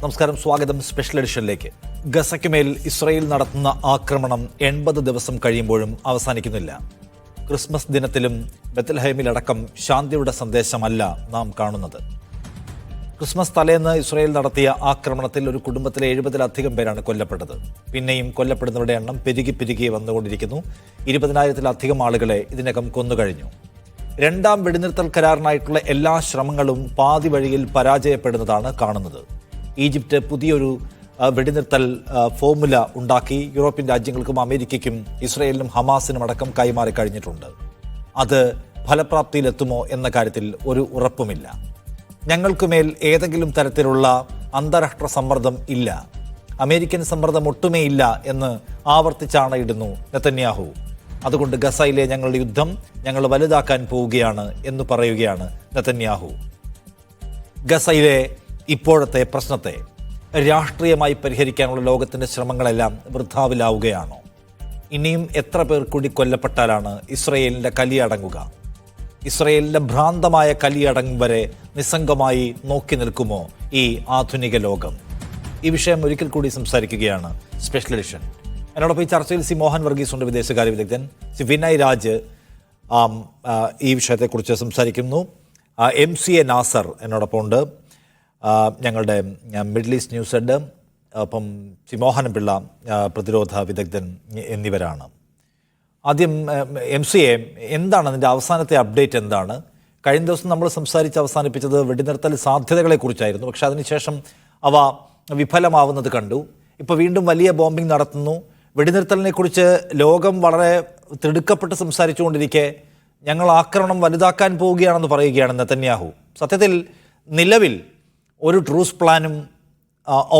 നമസ്കാരം, സ്വാഗതം സ്പെഷ്യൽ എഡിഷനിലേക്ക്. ഗസയ്ക്ക് മേൽ ഇസ്രായേൽ നടത്തുന്ന ആക്രമണം 80 ദിവസം കഴിയുമ്പോഴും അവസാനിക്കുന്നില്ല. ക്രിസ്മസ് ദിനത്തിലും ബെത്ലഹേമിലടക്കം ശാന്തിയുടെ സന്ദേശമല്ല നാം കാണുന്നത്. ക്രിസ്മസ് തലേന്ന് ഇസ്രായേൽ നടത്തിയ ആക്രമണത്തിൽ ഒരു കുടുംബത്തിലെ 70-ലധികം പേരാണ് കൊല്ലപ്പെട്ടത്. പിന്നെയും കൊല്ലപ്പെടുന്നവരുടെ എണ്ണം പെരുകി വന്നുകൊണ്ടിരിക്കുന്നു. 20,000-ലധികം ആളുകളെ ഇതിനകം കൊന്നുകഴിഞ്ഞു. രണ്ടാം വെടിനിർത്തൽ കരാറിനായിട്ടുള്ള എല്ലാ ശ്രമങ്ങളും പാതി വഴിയിൽ പരാജയപ്പെടുന്നതാണ് കാണുന്നത്. ഈജിപ്റ്റ് പുതിയൊരു വെടിനിർത്തൽ ഫോർമുല ഉണ്ടാക്കി യൂറോപ്യൻ രാജ്യങ്ങൾക്കും അമേരിക്കയ്ക്കും ഇസ്രായേലിനും ഹമാസിനും അടക്കം കൈമാറി കഴിഞ്ഞിട്ടുണ്ട്. അത് ഫലപ്രാപ്തിയിലെത്തുമോ എന്ന കാര്യത്തിൽ ഒരു ഉറപ്പുമില്ല. ഞങ്ങൾക്കുമേൽ ഏതെങ്കിലും തരത്തിലുള്ള അന്താരാഷ്ട്ര സമ്മർദ്ദം ഇല്ല, അമേരിക്കൻ സമ്മർദ്ദം ഒട്ടുമേ ഇല്ല എന്ന് ആവർത്തിച്ചാണ് ഇടുന്നു നെതന്യാഹു. അതുകൊണ്ട് ഗസയിലെ ഞങ്ങളുടെ യുദ്ധം ഞങ്ങൾ വലുതാക്കാൻ പോവുകയാണ് എന്ന് പറയുകയാണ് നെതന്യാഹു. ഗസയിലെ ഇപ്പോഴത്തെ പ്രശ്നത്തെ രാഷ്ട്രീയമായി പരിഹരിക്കാനുള്ള ലോകത്തിൻ്റെ ശ്രമങ്ങളെല്ലാം വൃഥാവിലാവുകയാണോ? ഇനിയും എത്ര പേർ കൂടി കൊല്ലപ്പെട്ടാലാണ് ഇസ്രയേലിൻ്റെ കലിയടങ്ങുക? ഇസ്രയേലിൻ്റെ ഭ്രാന്തമായ കലിയടങ്ങും വരെ നിസ്സംഗമായി നോക്കി നിൽക്കുമോ ഈ ആധുനിക ലോകം? ഈ വിഷയം ഒരിക്കൽ കൂടി സംസാരിക്കുകയാണ് സ്പെഷ്യൽ എഡിഷൻ. എന്നോടൊപ്പം ഈ ചർച്ചയിൽ സി മോഹൻ വർഗീസ് ഉണ്ട്, വിദേശകാര്യ വിദഗ്ധൻ. സി വിനയ് രാജ് ഈ വിഷയത്തെക്കുറിച്ച് സംസാരിക്കുന്നു. MCA നാസർ എന്നോടൊപ്പം ഉണ്ട്, ഞങ്ങളുടെ മിഡിൽ ഈസ്റ്റ് ന്യൂസ് ഹെഡ്. അപ്പം സി മോഹൻ പിള്ള, പ്രതിരോധ വിദഗ്ധൻ എന്നിവരാണ്. ആദ്യം MCA, എന്താണ് അതിൻ്റെ അവസാനത്തെ അപ്ഡേറ്റ്? എന്താണ് കഴിഞ്ഞ ദിവസം നമ്മൾ സംസാരിച്ച് അവസാനിപ്പിച്ചത്? വെടിനിർത്തൽ സാധ്യതകളെക്കുറിച്ചായിരുന്നു, പക്ഷെ അതിനുശേഷം അവ വിഫലമാവുന്നത് കണ്ടു. ഇപ്പോൾ വീണ്ടും വലിയ ബോംബിംഗ് നടത്തുന്നു. വെടിനിർത്തലിനെക്കുറിച്ച് ലോകം വളരെ തിടുക്കപ്പെട്ട് സംസാരിച്ചുകൊണ്ടിരിക്കെ ഞങ്ങൾ ആക്രമണം വലുതാക്കാൻ പോവുകയാണെന്ന് പറയുകയാണ് നെതന്യാഹു. സത്യത്തിൽ നിലവിൽ ഒരു ട്രൂസ് പ്ലാനും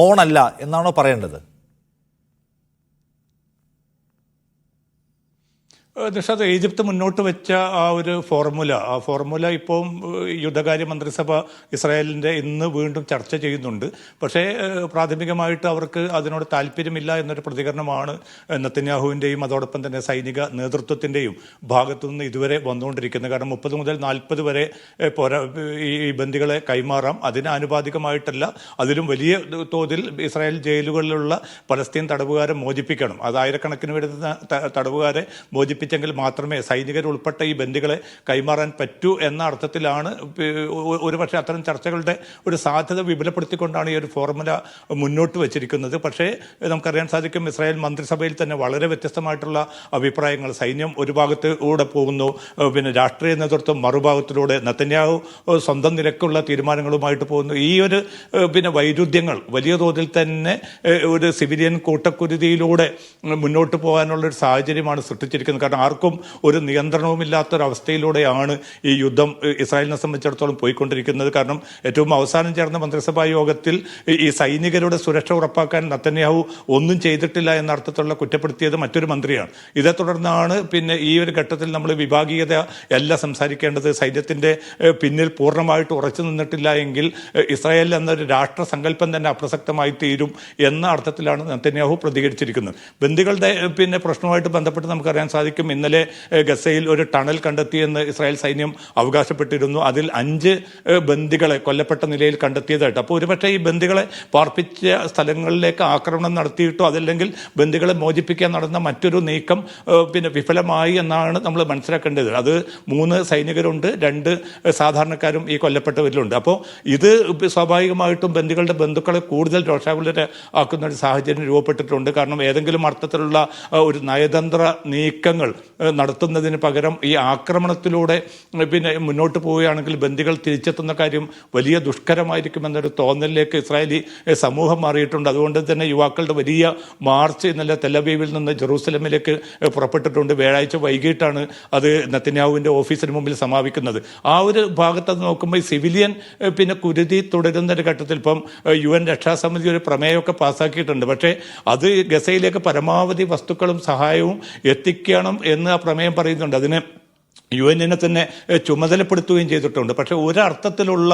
ഓണല്ല എന്നാണോ പറയേണ്ടത്? നിഷാദ്, ഈജിപ്ത് മുന്നോട്ട് വെച്ച ആ ഫോർമുല ഇപ്പോൾ യുദ്ധകാര്യ മന്ത്രിസഭ ഇസ്രായേലിൻ്റെ ഇന്ന് വീണ്ടും ചർച്ച ചെയ്യുന്നുണ്ട്. പക്ഷേ പ്രാഥമികമായിട്ട് അവർക്ക് അതിനോട് താല്പര്യമില്ല എന്നൊരു പ്രതികരണമാണ് നെതന്യാഹുവിൻ്റെയും അതോടൊപ്പം തന്നെ സൈനിക നേതൃത്വത്തിൻ്റെയും ഭാഗത്തു നിന്ന് ഇതുവരെ വന്നുകൊണ്ടിരിക്കുന്നത്. കാരണം 30 മുതൽ 40 വരെ ഈ ബന്ദികളെ കൈമാറാം, അതിന് ആനുപാതികമായിട്ടല്ല, അതിലും വലിയ തോതിൽ ഇസ്രായേൽ ജയിലുകളിലുള്ള പലസ്തീൻ തടവുകാരെ മോചിപ്പിക്കണം. അത് ആയിരക്കണക്കിന് വരുന്ന തടവുകാരെ മോചിപ്പിച്ചെങ്കിൽ മാത്രമേ സൈനികരുൾപ്പെട്ട ഈ ബന്ദികളെ കൈമാറാൻ പറ്റൂ എന്ന അർത്ഥത്തിലാണ് ഒരുപക്ഷെ അത്തരം ചർച്ചകളുടെ ഒരു സാധ്യത വിപുലപ്പെടുത്തിക്കൊണ്ടാണ് ഈ ഒരു ഫോർമുല മുന്നോട്ട് വച്ചിരിക്കുന്നത്. പക്ഷേ നമുക്കറിയാൻ സാധിക്കും, ഇസ്രായേൽ മന്ത്രിസഭയിൽ തന്നെ വളരെ വ്യത്യസ്തമായിട്ടുള്ള അഭിപ്രായങ്ങൾ. സൈന്യം ഒരു ഭാഗത്തൂടെ പോകുന്നു, പിന്നെ രാഷ്ട്രീയ നേതൃത്വം മറുഭാഗത്തിലൂടെ, നെതന്യാഹു സ്വന്തം നിലക്കുള്ള തീരുമാനങ്ങളുമായിട്ട് പോകുന്നു. ഈ ഒരു വൈരുദ്ധ്യങ്ങൾ വലിയ തോതിൽ തന്നെ ഒരു സിവിലിയൻ കൂട്ടക്കുരുതിയിലൂടെ മുന്നോട്ട് പോകാനുള്ളൊരു സാഹചര്യമാണ് സൃഷ്ടിച്ചിരിക്കുന്നത്. കാരണം ആർക്കും ഒരു നിയന്ത്രണവുമില്ലാത്തൊരവസ്ഥയിലൂടെയാണ് ഈ യുദ്ധം ഇസ്രായേലിനെ സംബന്ധിച്ചിടത്തോളം പോയിക്കൊണ്ടിരിക്കുന്നത്. കാരണം ഏറ്റവും അവസാനം ചേർന്ന മന്ത്രിസഭാ യോഗത്തിൽ ഈ സൈനികരുടെ സുരക്ഷ ഉറപ്പാക്കാൻ നെതന്യാഹു ഒന്നും ചെയ്തിട്ടില്ല എന്ന അർത്ഥത്തിലുള്ള കുറ്റപ്പെടുത്തിയത് മറ്റൊരു മന്ത്രിയാണ്. ഇതേ തുടർന്നാണ് ഈ ഒരു ഘട്ടത്തിൽ നമ്മൾ വിഭാഗീയത അല്ല സംസാരിക്കേണ്ടത്. സൈന്യത്തിൻ്റെ പിന്നിൽ പൂർണ്ണമായിട്ട് ഉറച്ചു നിന്നിട്ടില്ല എങ്കിൽ ഇസ്രായേൽ എന്നൊരു രാഷ്ട്ര സങ്കല്പം തന്നെ അപ്രസക്തമായി തീരും എന്ന അർത്ഥത്തിലാണ് നെതന്യാഹു പ്രതികരിച്ചിരിക്കുന്നത്. ബന്ദികളുടെ പ്രശ്നവുമായിട്ട് ബന്ധപ്പെട്ട് നമുക്കറിയാൻ സാധിക്കും, ഇന്നലെ ഗസയിൽ ഒരു ടണൽ കണ്ടെത്തിയെന്ന് ഇസ്രായേൽ സൈന്യം അവകാശപ്പെട്ടിരുന്നു. അതിൽ 5 ബന്ദികളെ കൊല്ലപ്പെട്ട നിലയിൽ കണ്ടെത്തിയതായിട്ട്. അപ്പോൾ ഒരുപക്ഷെ ഈ ബന്ദികളെ പാർപ്പിച്ച സ്ഥലങ്ങളിലേക്ക് ആക്രമണം നടത്തിയിട്ടോ അതല്ലെങ്കിൽ ബന്ദികളെ മോചിപ്പിക്കാൻ നടന്ന മറ്റൊരു നീക്കം വിഫലമായി എന്നാണ് നമ്മൾ മനസ്സിലാക്കേണ്ടത്. അത് 3 സൈനികരുണ്ട്, 2 സാധാരണക്കാരും ഈ കൊല്ലപ്പെട്ടവരിലുണ്ട്. അപ്പോൾ ഇത് സ്വാഭാവികമായിട്ടും ബന്ദികളുടെ ബന്ധുക്കളെ കൂടുതൽ രോഷാകുലരാക്കുന്ന ഒരു സാഹചര്യം രൂപപ്പെട്ടിട്ടുണ്ട്. കാരണം ഏതെങ്കിലും അർത്ഥത്തിലുള്ള ഒരു നയതന്ത്ര നീക്കങ്ങൾ നടത്തുന്നതിന് പകരം ഈ ആക്രമണത്തിലൂടെ മുന്നോട്ട് പോവുകയാണെങ്കിൽ ബന്ദികൾ തിരിച്ചെത്തുന്ന കാര്യം വലിയ ദുഷ്കരമായിരിക്കുമെന്നൊരു തോന്നലിലേക്ക് ഇസ്രായേലി സമൂഹം മാറിയിട്ടുണ്ട്. അതുകൊണ്ട് തന്നെ യുവാക്കളുടെ വലിയ മാർച്ച് ഇന്നലെ തെലവീവിൽ നിന്ന് ജെറൂസലമിലേക്ക് പുറപ്പെട്ടിട്ടുണ്ട്. വ്യാഴാഴ്ച വൈകിട്ടാണ് അത് നെതന്യാഹുവിൻ്റെ ഓഫീസിന് മുമ്പിൽ സമാപിക്കുന്നത്. ആ ഒരു ഭാഗത്ത് നോക്കുമ്പോൾ ഈ സിവിലിയൻ കുരുതി തുടരുന്ന ഒരു ഘട്ടത്തിൽ ഇപ്പം UN രക്ഷാസമിതി ഒരു പ്രമേയമൊക്കെ പാസ്സാക്കിയിട്ടുണ്ട്. പക്ഷേ അത് ഗസയിലേക്ക് പരമാവധി വസ്തുക്കളും സഹായവും എത്തിക്കണം എന്ന് ആ പ്രമേയം പറയുന്നുണ്ട്. അതിന് UN തന്നെ ചുമതലപ്പെടുത്തുകയും ചെയ്തിട്ടുണ്ട്. പക്ഷേ ഒരർത്ഥത്തിലുള്ള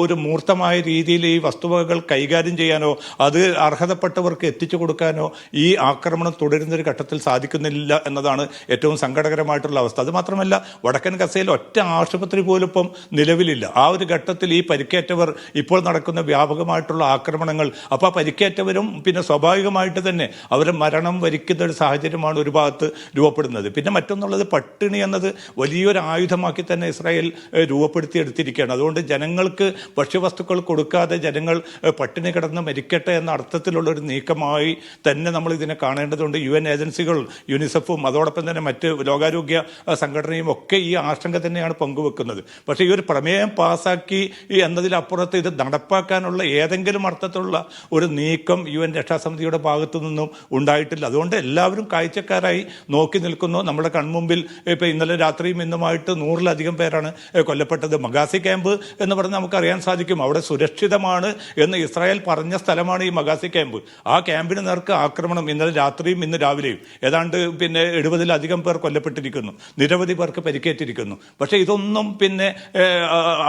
ഒരു മൂർത്തമായ രീതിയിൽ ഈ വസ്തുവകകൾ കൈകാര്യം ചെയ്യാനോ അത് അർഹതപ്പെട്ടവർക്ക് എത്തിച്ചു കൊടുക്കാനോ ഈ ആക്രമണം തുടരുന്നൊരു ഘട്ടത്തിൽ സാധിക്കുന്നില്ല എന്നതാണ് ഏറ്റവും സങ്കടകരമായിട്ടുള്ള അവസ്ഥ. അതുമാത്രമല്ല, വടക്കൻ ഗസയിൽ ഒറ്റ ആശുപത്രി പോലും ഇപ്പം നിലവിലില്ല. ആ ഒരു ഘട്ടത്തിൽ ഈ പരിക്കേറ്റവർ, ഇപ്പോൾ നടക്കുന്ന വ്യാപകമായിട്ടുള്ള ആക്രമണങ്ങൾ, അപ്പോൾ ആ പരിക്കേറ്റവരും പിന്നെ സ്വാഭാവികമായിട്ട് തന്നെ അവരെ മരണം വരിക്കുന്ന ഒരു സാഹചര്യമാണ് ഒരു ഭാഗത്ത് രൂപപ്പെടുന്നത്. പിന്നെ മറ്റൊന്നുള്ളത്, പട്ടിണി എന്നത് വലിയൊരു ആയുധമാക്കി തന്നെ ഇസ്രായേൽ രൂപപ്പെടുത്തിയെടുത്തിരിക്കുകയാണ്. അതുകൊണ്ട് ജനങ്ങൾക്ക് ഭക്ഷ്യവസ്തുക്കൾ കൊടുക്കാതെ ജനങ്ങൾ പട്ടിണി കിടന്ന് മരിക്കട്ടെ എന്ന അർത്ഥത്തിലുള്ളൊരു നീക്കമായി തന്നെ നമ്മൾ ഇതിനെ കാണേണ്ടതുണ്ട്. UN ഏജൻസികൾ, യുനിസെഫും അതോടൊപ്പം തന്നെ മറ്റ് ലോകാരോഗ്യ സംഘടനയും ഒക്കെ ഈ ആശങ്ക തന്നെയാണ് പങ്കുവെക്കുന്നത്. പക്ഷേ ഈ ഒരു പ്രമേയം പാസാക്കി എന്നതിലപ്പുറത്ത് ഇത് നടപ്പാക്കാനുള്ള ഏതെങ്കിലും അർത്ഥത്തിലുള്ള ഒരു നീക്കം UN രക്ഷാസമിതിയുടെ ഭാഗത്തു നിന്നും ഉണ്ടായിട്ടില്ല. അതുകൊണ്ട് എല്ലാവരും കാഴ്ചക്കാരായി നോക്കി നിൽക്കുന്നു. നമ്മുടെ കൺമുമ്പിൽ ഇപ്പോൾ ഇന്നലെ രാത്രിയും ഇന്നുമായിട്ട് 100-ലധികം പേരാണ് കൊല്ലപ്പെട്ടത്. മഗാസി ക്യാമ്പ് എന്ന് പറഞ്ഞാൽ നമുക്കറിയാൻ സാധിക്കും, അവിടെ സുരക്ഷിതമാണ് എന്ന് ഇസ്രായേൽ പറഞ്ഞ സ്ഥലമാണ് ഈ മഗാസി ക്യാമ്പ്. ആ ക്യാമ്പിന് നേർക്ക് ആക്രമണം ഇന്നലെ രാത്രിയും ഇന്ന് രാവിലെയും ഏതാണ്ട് 70-ലധികം പേർ കൊല്ലപ്പെട്ടിരിക്കുന്നു, നിരവധി പേർക്ക് പരിക്കേറ്റിരിക്കുന്നു. പക്ഷേ ഇതൊന്നും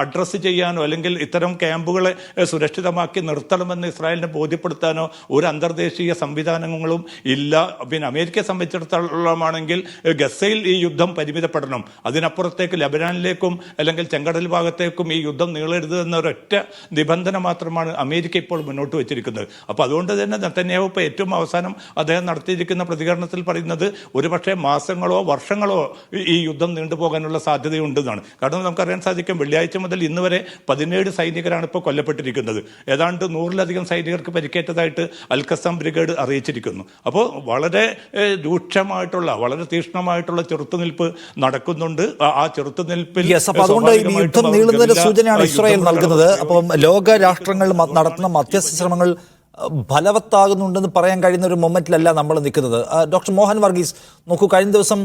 അഡ്രസ്സ് ചെയ്യാനോ അല്ലെങ്കിൽ ഇത്തരം ക്യാമ്പുകളെ സുരക്ഷിതമാക്കി നിർത്തണമെന്ന് ഇസ്രായേലിനെ ബോധ്യപ്പെടുത്താനോ ഒരു അന്തർദേശീയ സംവിധാനങ്ങളും ഇല്ല. അമേരിക്കയെ സംബന്ധിച്ചിടത്തോളമാണെങ്കിൽ ഗസയിൽ ഈ യുദ്ധം പരിമിതപ്പെടണം, അതിനപ്പുറത്തേക്ക് ലബനാനിലേക്കും അല്ലെങ്കിൽ ചെങ്കടൽ ഭാഗത്തേക്കും ഈ യുദ്ധം നീളരുത് എന്ന ഒരൊറ്റ നിബന്ധന മാത്രമാണ് അമേരിക്ക ഇപ്പോൾ മുന്നോട്ട് വെച്ചിരിക്കുന്നത്. അപ്പോൾ അതുകൊണ്ട് തന്നെ നെതന്യാഹു ഇപ്പോൾ ഏറ്റവും അവസാനം അദ്ദേഹം നടത്തിയിരിക്കുന്ന പ്രതികരണത്തിൽ പറയുന്നത് ഒരുപക്ഷെ മാസങ്ങളോ വർഷങ്ങളോ ഈ യുദ്ധം നീണ്ടുപോകാനുള്ള സാധ്യതയുണ്ടെന്നാണ്. കാരണം നമുക്കറിയാൻ സാധിക്കും, വെള്ളിയാഴ്ച മുതൽ ഇന്ന് വരെ 17 സൈനികരാണ് ഇപ്പോൾ കൊല്ലപ്പെട്ടിരിക്കുന്നത്. ഏതാണ്ട് 100-ലധികം സൈനികർക്ക് പരിക്കേറ്റതായിട്ട് അൽഖസാം ബ്രിഗേഡ് അറിയിച്ചിരിക്കുന്നു. അപ്പോൾ വളരെ രൂക്ഷമായിട്ടുള്ള, വളരെ തീക്ഷ്ണമായിട്ടുള്ള ചെറുത്തുനിൽപ്പ് നടക്കുന്നുണ്ട്. ആ ചെറുത്തുനിൽപ്പിൽ അതുകൊണ്ട് ഈ യുദ്ധം നീളുന്നതിന്റെ സൂചനയാണ് ഇസ്രായേൽ നൽകുന്നത്. അപ്പം ലോക രാഷ്ട്രങ്ങൾ നടത്തുന്ന മധ്യസ്ഥ ശ്രമങ്ങൾ ഫലവത്താകുന്നുണ്ടെന്ന് പറയാൻ കഴിയുന്ന ഒരു മൊമെന്റിലല്ല നമ്മൾ നിൽക്കുന്നത്. ഡോക്ടർ മോഹൻ വർഗീസ്, നോക്കൂ, കഴിഞ്ഞ ദിവസം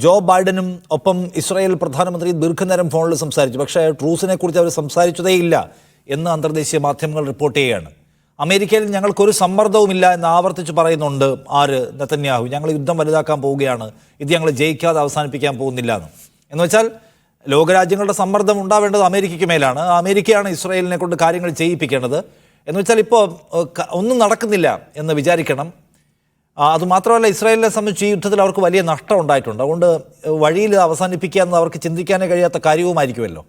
ജോ ബൈഡനും ഒപ്പം ഇസ്രായേൽ പ്രധാനമന്ത്രി ദീർഘനേരം ഫോണിൽ സംസാരിച്ചു. പക്ഷേ ട്രൂസിനെ കുറിച്ച് അവർ സംസാരിച്ചതേയില്ല എന്ന് അന്തർദേശീയ മാധ്യമങ്ങൾ റിപ്പോർട്ട് ചെയ്യുകയാണ്. അമേരിക്കയിൽ ഞങ്ങൾക്കൊരു സമ്മർദ്ദവുമില്ല എന്ന് ആവർത്തിച്ച് പറയുന്നുണ്ട് നെതന്യാഹു. ഞങ്ങൾ യുദ്ധം വലുതാക്കാൻ പോവുകയാണ്, ഇത് ഞങ്ങൾ ജയിക്കാതെ അവസാനിപ്പിക്കാൻ പോകുന്നില്ല എന്ന് വെച്ചാൽ ലോകരാജ്യങ്ങളുടെ സമ്മർദ്ദം ഉണ്ടാവേണ്ടത് അമേരിക്കയ്ക്ക് മേലാണ്. അമേരിക്കയാണ് ഇസ്രായേലിനെ കൊണ്ട് കാര്യങ്ങൾ ചെയ്യിപ്പിക്കേണ്ടത്. എന്ന് വെച്ചാൽ ഇപ്പോൾ ഒന്നും നടക്കുന്നില്ല എന്ന് വിചാരിക്കണം. അതുമാത്രമല്ല, ഇസ്രായേലിനെ സംബന്ധിച്ച് ഈ യുദ്ധത്തിൽ അവർക്ക് വലിയ നഷ്ടം ഉണ്ടായിട്ടുണ്ട്. അതുകൊണ്ട് വഴിയിൽ അവസാനിപ്പിക്കുക എന്ന് അവർക്ക് ചിന്തിക്കാനേ കഴിയാത്ത കാര്യവുമായിരിക്കുമല്ലോ.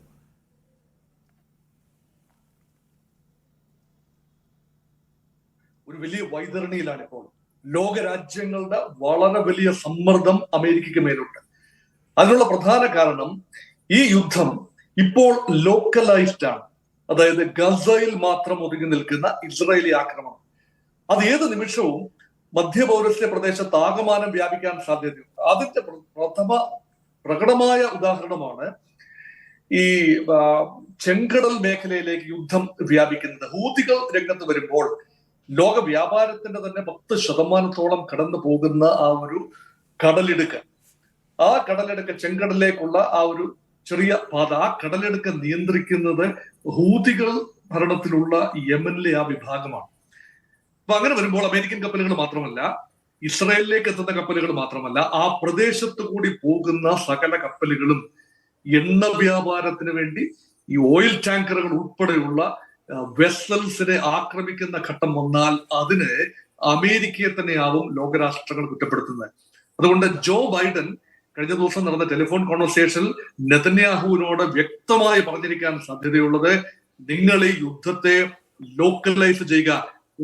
ഒരു വലിയ വൈതരണിയിലാണ് ഇപ്പോൾ. ലോകരാജ്യങ്ങളുടെ വളരെ വലിയ സമ്മർദ്ദം അമേരിക്കയ്ക്ക് മേലുണ്ട്. അതിനുള്ള പ്രധാന കാരണം ഈ യുദ്ധം ഇപ്പോൾ ലോക്കലൈസ്ഡ് ആണ്. അതായത് ഗസയിൽ മാത്രം ഒതുങ്ങി നിൽക്കുന്ന ഇസ്രായേലി ആക്രമണം അത് ഏത് നിമിഷവും മധ്യപൗരസ്ത്യ പ്രദേശത്ത് ആകമാനം വ്യാപിക്കാൻ സാധ്യതയുണ്ട്. അതിന്റെ പ്രകടമായ ഉദാഹരണമാണ് ഈ ചെങ്കടൽ മേഖലയിലേക്ക് യുദ്ധം വ്യാപിക്കുന്നത്. ഹൂതികൾ രംഗത്ത് വരുമ്പോൾ ലോക വ്യാപാരത്തിന്റെ തന്നെ 10% കടന്നു പോകുന്ന ആ ഒരു കടലിടുക്ക്, ചെങ്കടലിലേക്കുള്ള ആ ഒരു ചെറിയ പാത, ആ കടലിടുക്ക് നിയന്ത്രിക്കുന്നത് ഹൂതികൾ ഭരണത്തിലുള്ള യമനിലെ ആ വിഭാഗമാണ്. അപ്പൊ അങ്ങനെ വരുമ്പോൾ അമേരിക്കൻ കപ്പലുകൾ മാത്രമല്ല, ഇസ്രായേലിലേക്ക് എത്തുന്ന കപ്പലുകൾ മാത്രമല്ല, ആ പ്രദേശത്ത് കൂടി പോകുന്ന സകല കപ്പലുകളും എണ്ണ വ്യാപാരത്തിന് വേണ്ടി ഈ ഓയിൽ ടാങ്കറുകൾ ഉൾപ്പെടെയുള്ള വെസൽസിനെ ആക്രമിക്കുന്ന ഘട്ടം വന്നാൽ അതിന് അമേരിക്കയെ തന്നെയാവും ലോകരാഷ്ട്രങ്ങൾ കുറ്റപ്പെടുത്തുന്നത്. അതുകൊണ്ട് ജോ ബൈഡൻ കഴിഞ്ഞ ദിവസം നടന്ന ടെലിഫോൺ കോൺവെർസേഷനിൽ നെതന്യാഹുവിനോട് വ്യക്തമായി പറഞ്ഞിരിക്കാൻ സാധ്യതയുള്ളത്, നിങ്ങൾ ഈ യുദ്ധത്തെ ലോക്കലൈസ് ചെയ്യുക,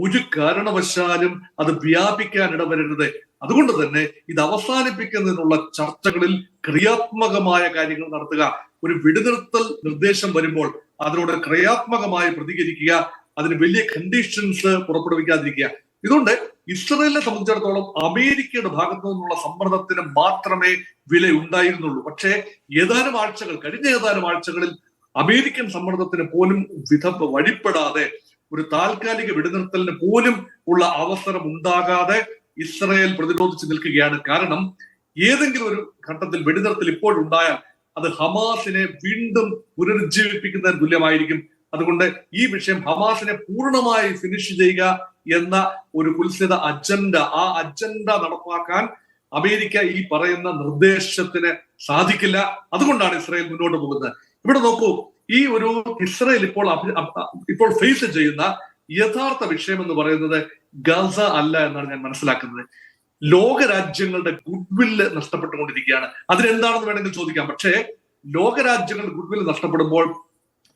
ഒരു കാരണവശാലും അത് വ്യാപിക്കാൻ ഇടവരരുത്. അതുകൊണ്ട് തന്നെ ഇത് അവസാനിപ്പിക്കുന്നതിനുള്ള ചർച്ചകളിൽ ക്രിയാത്മകമായ കാര്യങ്ങൾ നടത്തുക. ഒരു വെടിനിർത്തൽ നിർദ്ദേശം വരുമ്പോൾ അതിനോട് ക്രിയാത്മകമായി പ്രതികരിക്കുക, അതിന് വലിയ കണ്ടീഷൻസ് പുറപ്പെടുവിക്കാതിരിക്കുക. ഇതുകൊണ്ട് ഇസ്രായേലിനെ സംബന്ധിച്ചിടത്തോളം അമേരിക്കയുടെ ഭാഗത്തു നിന്നുള്ള സമ്മർദ്ദത്തിന് മാത്രമേ വില ഉണ്ടായിരുന്നുള്ളൂ. പക്ഷേ കഴിഞ്ഞ ഏതാനും ആഴ്ചകളിൽ അമേരിക്കൻ സമ്മർദ്ദത്തിന് പോലും വഴിപ്പെടാതെ, ഒരു താൽക്കാലിക വെടിനിർത്തലിന് പോലും ഉള്ള അവസരം ഉണ്ടാകാതെ ഇസ്രായേൽ പ്രതിരോധിച്ച് നിൽക്കുകയാണ്. കാരണം ഏതെങ്കിലും ഒരു ഘട്ടത്തിൽ വെടിനിർത്തൽ ഇപ്പോഴുണ്ടായാൽ അത് ഹമാസിനെ വീണ്ടും പുനരുജ്ജീവിപ്പിക്കുന്നതിന് തുല്യമായിരിക്കും. അതുകൊണ്ട് ഈ വിഷയം ഹമാസിനെ പൂർണ്ണമായി ഫിനിഷ് ചെയ്യുക എന്ന ഒരു കുൽസിത അജണ്ട, ആ അജണ്ട നടപ്പാക്കാൻ അമേരിക്ക ഈ പറയുന്ന നിർദ്ദേശത്തിന് സാധിക്കില്ല. അതുകൊണ്ടാണ് ഇസ്രായേൽ മുന്നോട്ട് പോകുന്നത്. ഇവിടെ നോക്കൂ, ഈ ഒരു ഇസ്രായേൽ ഇപ്പോൾ ഫേസ് ചെയ്യുന്ന യഥാർത്ഥ വിഷയം എന്ന് പറയുന്നത് ഗസ അല്ല എന്നാണ് ഞാൻ മനസ്സിലാക്കുന്നത്. ലോകരാജ്യങ്ങളുടെ ഗുഡ്വില്ല് നഷ്ടപ്പെട്ടുകൊണ്ടിരിക്കുകയാണ്. അതിനെന്താണെന്ന് വേണമെങ്കിൽ ചോദിക്കാം. പക്ഷേ ലോകരാജ്യങ്ങളുടെ ഗുഡ്വില്ല് നഷ്ടപ്പെടുമ്പോൾ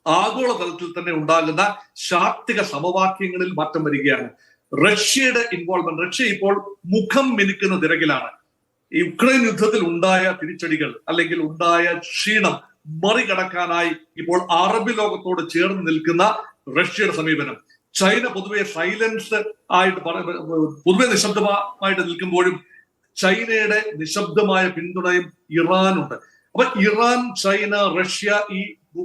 ആഗോളതലത്തിൽ തന്നെ ഉണ്ടാകുന്ന ശാക്തിക സമവാക്യങ്ങളിൽ മാറ്റം വരികയാണ്. റഷ്യയുടെ ഇൻവോൾവ്മെന്റ്, റഷ്യ ഇപ്പോൾ മുഖം മിനുക്കുന്ന തിരക്കിലാണ്. ഈ യുക്രൈൻ യുദ്ധത്തിൽ ഉണ്ടായ തിരിച്ചടികൾ അല്ലെങ്കിൽ ഉണ്ടായ ക്ഷീണം മറികടക്കാനായി ഇപ്പോൾ അറബ് ലോകത്തോട് ചേർന്ന് നിൽക്കുന്ന റഷ്യയുടെ സമീപനം, ചൈന പൊതുവെ സൈലൻസ് ആയിട്ട് പൊതുവെ നിശബ്ദമായിട്ട് നിൽക്കുമ്പോഴും ചൈനയുടെ നിശബ്ദമായ പിന്തുണയും ഇറാനുണ്ട്. അപ്പൊ ഇറാൻ, ചൈന, റഷ്യ, ഈ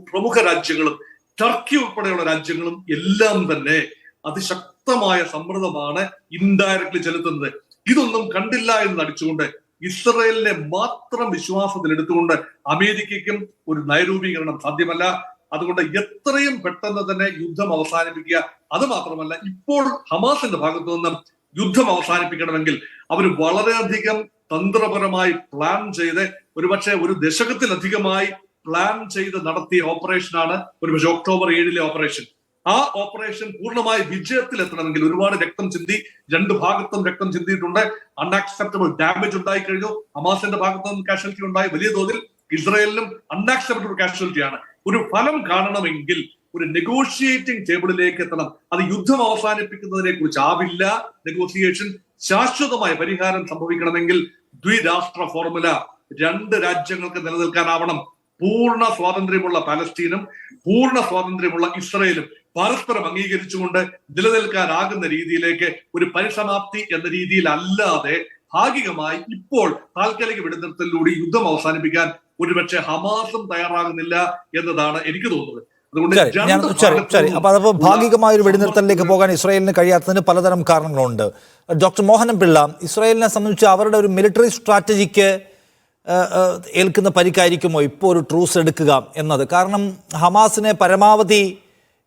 പ്രമുഖ രാജ്യങ്ങളും ടർക്കി ഉൾപ്പെടെയുള്ള രാജ്യങ്ങളും എല്ലാം തന്നെ അതിശക്തമായ സമ്മർദ്ദമാണ് ഇൻഡയറക്ട്ലി ചെലുത്തുന്നത്. ഇതൊന്നും കണ്ടില്ല എന്ന് നടിച്ചുകൊണ്ട് ഇസ്രയേലിനെ മാത്രം വിശ്വാസത്തിലെടുത്തുകൊണ്ട് അമേരിക്കയ്ക്കും ഒരു നയരൂപീകരണം സാധ്യമല്ല. അതുകൊണ്ട് എത്രയും പെട്ടെന്ന് തന്നെ യുദ്ധം അവസാനിപ്പിക്കുക. അത് മാത്രമല്ല, ഇപ്പോൾ ഹമാസിന്റെ ഭാഗത്തു നിന്നും യുദ്ധം അവസാനിപ്പിക്കണമെങ്കിൽ അവർ വളരെയധികം തന്ത്രപരമായി പ്ലാൻ ചെയ്ത്, ഒരുപക്ഷെ ഒരു ദശകത്തിലധികമായി പ്ലാൻ ചെയ്ത് നടത്തിയ ഓപ്പറേഷനാണ് ഒരുപക്ഷെ ഒക്ടോബർ 7 ഓപ്പറേഷൻ. ആ ഓപ്പറേഷൻ പൂർണ്ണമായി വിജയത്തിലെത്തണമെങ്കിൽ ഒരുപാട് രക്തം ചിന്തി, രണ്ടു ഭാഗത്തും രക്തം ചിന്തിയിട്ടുണ്ട്. അൺആക്സെപ്റ്റബിൾ ഡാമേജ് ഉണ്ടായി കഴിഞ്ഞു. ഹമാസിന്റെ ഭാഗത്തു നിന്നും കാഷ്വാലിറ്റി ഉണ്ടായി, വലിയ തോതിൽ ഇസ്രായേലിനും അൺആക്സെപ്റ്റബിൾ കാഷ്വാലിറ്റിയാണ്. ഒരു ഫലം കാണണമെങ്കിൽ ഒരു നെഗോഷിയേറ്റിംഗ് ടേബിളിലേക്ക് എത്തണം. അത് യുദ്ധം അവസാനിപ്പിക്കുന്നതിനെ കുറിച്ച് ആവില്ല നെഗോഷിയേഷൻ. ശാശ്വതമായ പരിഹാരം സംഭവിക്കണമെങ്കിൽ ദ്വിരാഷ്ട്ര ഫോർമുല, രണ്ട് രാജ്യങ്ങൾക്ക് നിലനിൽക്കാനാവണം. പൂർണ്ണ സ്വാതന്ത്ര്യമുള്ള പാലസ്തീനും പൂർണ്ണ സ്വാതന്ത്ര്യമുള്ള ഇസ്രയേലും പരസ്പരം അംഗീകരിച്ചുകൊണ്ട് നിലനിൽക്കാനാകുന്ന രീതിയിലേക്ക് ഒരു പരിസമാപ്തി എന്ന രീതിയിൽ അല്ലാതെ ഭാഗികമായി ഇപ്പോൾ താൽക്കാലിക വെടിനിർത്തലിലൂടെ യുദ്ധം അവസാനിപ്പിക്കാൻ ഒരുപക്ഷെ ഹമാസും തയ്യാറാകുന്നില്ല എന്നതാണ് എനിക്ക് തോന്നുന്നത്. അപ്പൊ അതപ്പോൾ ഭാഗികമായ ഒരു വെടിനിർത്തലിലേക്ക് പോകാൻ ഇസ്രായേലിന് കഴിയാത്തതിന് പലതരം കാരണങ്ങളുണ്ട്. ഡോക്ടർ മോഹനൻ പിള്ള, ഇസ്രായേലിനെ സംബന്ധിച്ച് അവരുടെ ഒരു മിലിറ്ററി സ്ട്രാറ്റജിക്ക് ഏൽക്കുന്ന പരിക്കായിരിക്കുമോ ഇപ്പോൾ ഒരു ട്രൂസ് എടുക്കുക എന്നത്? കാരണം ഹമാസിനെ പരമാവധി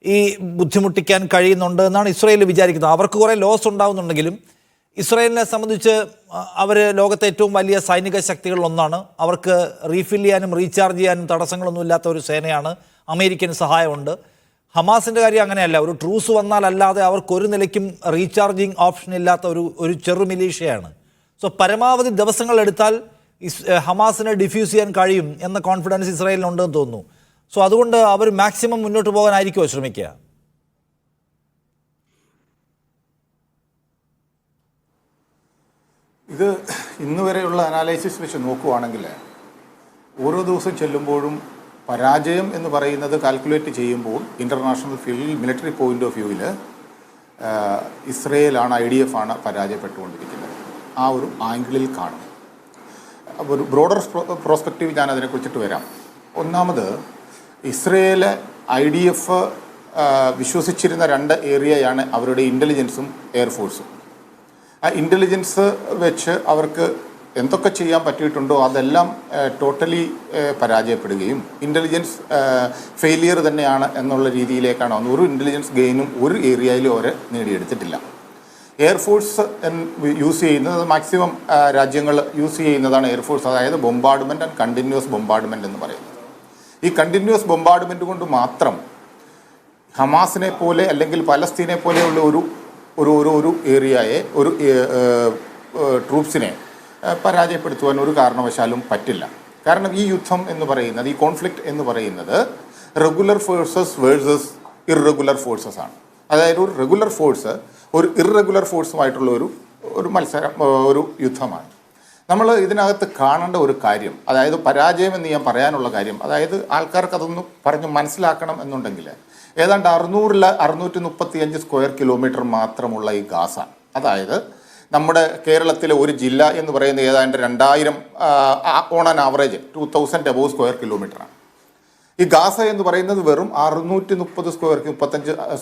ഈ ബുദ്ധിമുട്ടിക്കാൻ കഴിയുന്നുണ്ട് എന്നാണ് ഇസ്രായേൽ വിചാരിക്കുന്നത്. അവർക്ക് കുറേ ലോസ് ഉണ്ടാകുന്നുണ്ടെങ്കിലും ഇസ്രായേലിനെ സംബന്ധിച്ച് അവർ ലോകത്തെ ഏറ്റവും വലിയ സൈനിക ശക്തികളിലൊന്നാണ്. അവർക്ക് റീഫിൽ ചെയ്യാനും റീചാർജ് ചെയ്യാനും തടസ്സങ്ങളൊന്നും ഇല്ലാത്ത ഒരു സേനയാണ്. അമേരിക്കൻ സഹായമുണ്ട്. ഹമാസിൻ്റെ കാര്യം അങ്ങനെയല്ല. ഒരു ട്രൂസ് വന്നാൽ അല്ലാതെ അവർക്കൊരു നിലയ്ക്കും റീചാർജിങ് ഓപ്ഷൻ ഇല്ലാത്ത ഒരു ചെറു മിലീഷ്യയാണ്. സോ പരമാവധി ദിവസങ്ങൾ എടുത്താൽ ഹമാസിനെ ഡിഫ്യൂസ് ചെയ്യാൻ കഴിയും എന്ന കോൺഫിഡൻസ് ഇസ്രായേലിനുണ്ടെന്ന് തോന്നുന്നു. സോ അതുകൊണ്ട് അവർ മാക്സിമം മുന്നോട്ട് പോകാനായിരിക്കുമോ ശ്രമിക്കുക? ഇത് ഇന്ന് വരെയുള്ള അനാലിസിസ് വെച്ച് നോക്കുകയാണെങ്കിൽ ഓരോ ദിവസം ചെല്ലുമ്പോഴും പരാജയം എന്ന് പറയുന്നത് കാൽക്കുലേറ്റ് ചെയ്യുമ്പോൾ ഇൻ്റർനാഷണൽ ഫീൽഡിൽ മിലിറ്ററി പോയിൻ്റ് ഓഫ് വ്യൂവിൽ ഇസ്രയേലാണ്, IDF ആണ് പരാജയപ്പെട്ടുകൊണ്ടിരിക്കുന്നത്. ആ ഒരു ആംഗിളിൽ കാണും. ഒരു ബ്രോഡർ പ്രോസ്പെക്റ്റീവ് ഞാൻ അതിനെക്കുറിച്ചിട്ട് വരാം. ഒന്നാമത് ഇസ്രയേൽ IDF വിശ്വസിച്ചിരുന്ന രണ്ട് ഏരിയയാണ് അവരുടെ ഇൻ്റലിജൻസും എയർഫോഴ്സും. ആ ഇൻ്റലിജൻസ് വെച്ച് അവർക്ക് എന്തൊക്കെ ചെയ്യാൻ പറ്റിയിട്ടുണ്ടോ അതെല്ലാം ടോട്ടലി പരാജയപ്പെടുകയും ഇൻ്റലിജൻസ് ഫെയിലിയർ തന്നെയാണ് എന്നുള്ള രീതിയിലേക്കാണ് വന്നത്. ഒരു ഇൻ്റലിജൻസ് ഗെയിനും ഒരു ഏരിയയിലും അവർ നേടിയെടുത്തിട്ടില്ല. എയർഫോഴ്സ് യൂസ് ചെയ്യുന്നത് മാക്സിമം രാജ്യങ്ങൾ യൂസ് ചെയ്യുന്നതാണ് എയർഫോഴ്സ്, അതായത് ബൊംബാർഡ്മെൻറ്റ് ആൻഡ് കണ്ടിന്യൂസ് ബൊംബാർഡ്മെൻറ്റ് എന്ന് പറയുന്നത്. ഈ കണ്ടിന്യൂസ് ബൊംബാർഡ്മെൻറ്റ് കൊണ്ട് മാത്രം ഹമാസിനെ പോലെ അല്ലെങ്കിൽ പലസ്തീനെ പോലെയുള്ള ഒരു ഏരിയയെ, ഒരു ട്രൂപ്സിനെ പരാജയപ്പെടുത്തുവാൻ ഒരു കാരണവശാലും പറ്റില്ല. കാരണം ഈ യുദ്ധം എന്ന് പറയുന്നത്, ഈ കോൺഫ്ലിക്റ്റ് എന്ന് പറയുന്നത് regular forces versus irregular forces ആണ്. അതായത് ഒരു റെഗുലർ ഫോഴ്സ് ഒരു ഇറഗുലർ ഫോഴ്സുമായിട്ടുള്ള ഒരു മത്സരം, ഒരു യുദ്ധമാണ്. നമ്മൾ ഇതിനകത്ത് കാണേണ്ട ഒരു കാര്യം, അതായത് പരാജയം എന്ന് ഞാൻ പറയാനുള്ള കാര്യം, അതായത് ആൾക്കാർക്ക് അതൊന്ന് പറഞ്ഞ് മനസ്സിലാക്കണം എന്നുണ്ടെങ്കിൽ ഏതാണ്ട് 635 സ്ക്വയർ കിലോമീറ്റർ മാത്രമുള്ള ഈ ഗാസ, അതായത് നമ്മുടെ കേരളത്തിലെ ഒരു ജില്ല എന്ന് പറയുന്നത് ഏതാണ്ട് 2000 on an average 2000 above square കിലോമീറ്ററാണ്. ഈ ഗാസ എന്ന് പറയുന്നത് വെറും 635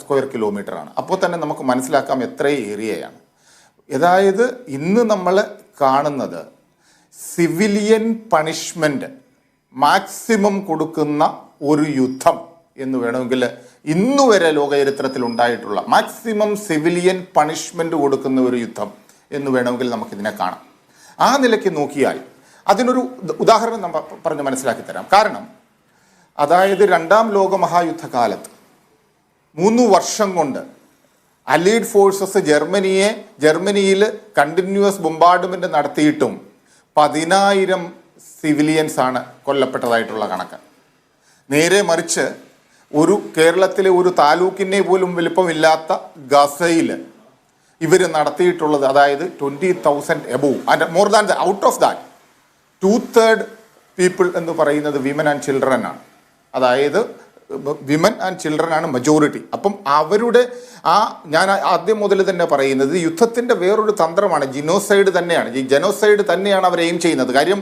സ്ക്വയർ കിലോമീറ്ററാണ്. അപ്പോൾ തന്നെ നമുക്ക് മനസ്സിലാക്കാം എത്ര ഏരിയയാണ്. അതായത് ഇന്ന് നമ്മൾ കാണുന്നത് സിവിലിയൻ പണിഷ്മെൻറ്റ് മാക്സിമം കൊടുക്കുന്ന ഒരു യുദ്ധം എന്ന് വേണമെങ്കിൽ ഇന്നുവരെ ലോകചരിത്രത്തിൽ ഉണ്ടായിട്ടുള്ള മാക്സിമം സിവിലിയൻ പണിഷ്മെൻറ്റ് കൊടുക്കുന്ന ഒരു യുദ്ധം എന്ന് വേണമെങ്കിൽ നമുക്കിതിനെ കാണാം. ആ നിലയ്ക്ക് നോക്കിയാൽ അതിനൊരു ഉദാഹരണം നമ്മൾ പറഞ്ഞ് മനസ്സിലാക്കി തരാം. കാരണം അതായത് രണ്ടാം ലോകമഹായുദ്ധകാലത്ത് 3 വർഷം കൊണ്ട് അലീഡ് ഫോഴ്സസ് ജർമ്മനിയിൽ കണ്ടിന്യൂസ് ബോംബാർഡ്മെൻറ്റ് നടത്തിയിട്ടും 10,000 സിവിലിയൻസ് ആണ് കൊല്ലപ്പെട്ടതായിട്ടുള്ള കണക്ക്. നേരെ മറിച്ച് കേരളത്തിലെ ഒരു താലൂക്കിനെ പോലും വലിപ്പമില്ലാത്ത ഗസയിൽ ഇവർ നടത്തിയിട്ടുള്ളത് അതായത് 20,000 above and more than out of that 2/3 people എന്ന് പറയുന്നത് വിമൻ ആൻഡ് ചിൽഡ്രൻ ആണ്. അതായത് വിമൻ ആൻഡ് ചിൽഡ്രൻ ആണ് മെജോറിറ്റി. അപ്പം അവരുടെ ഞാൻ ആദ്യം മുതൽ തന്നെ പറയുന്നത് യുദ്ധത്തിൻ്റെ വേറൊരു തന്ത്രമാണ്, ജിനോസൈഡ് തന്നെയാണ്. ഈ ജനോസൈഡ് തന്നെയാണ് അവർ എയിം ചെയ്യുന്നത്. കാര്യം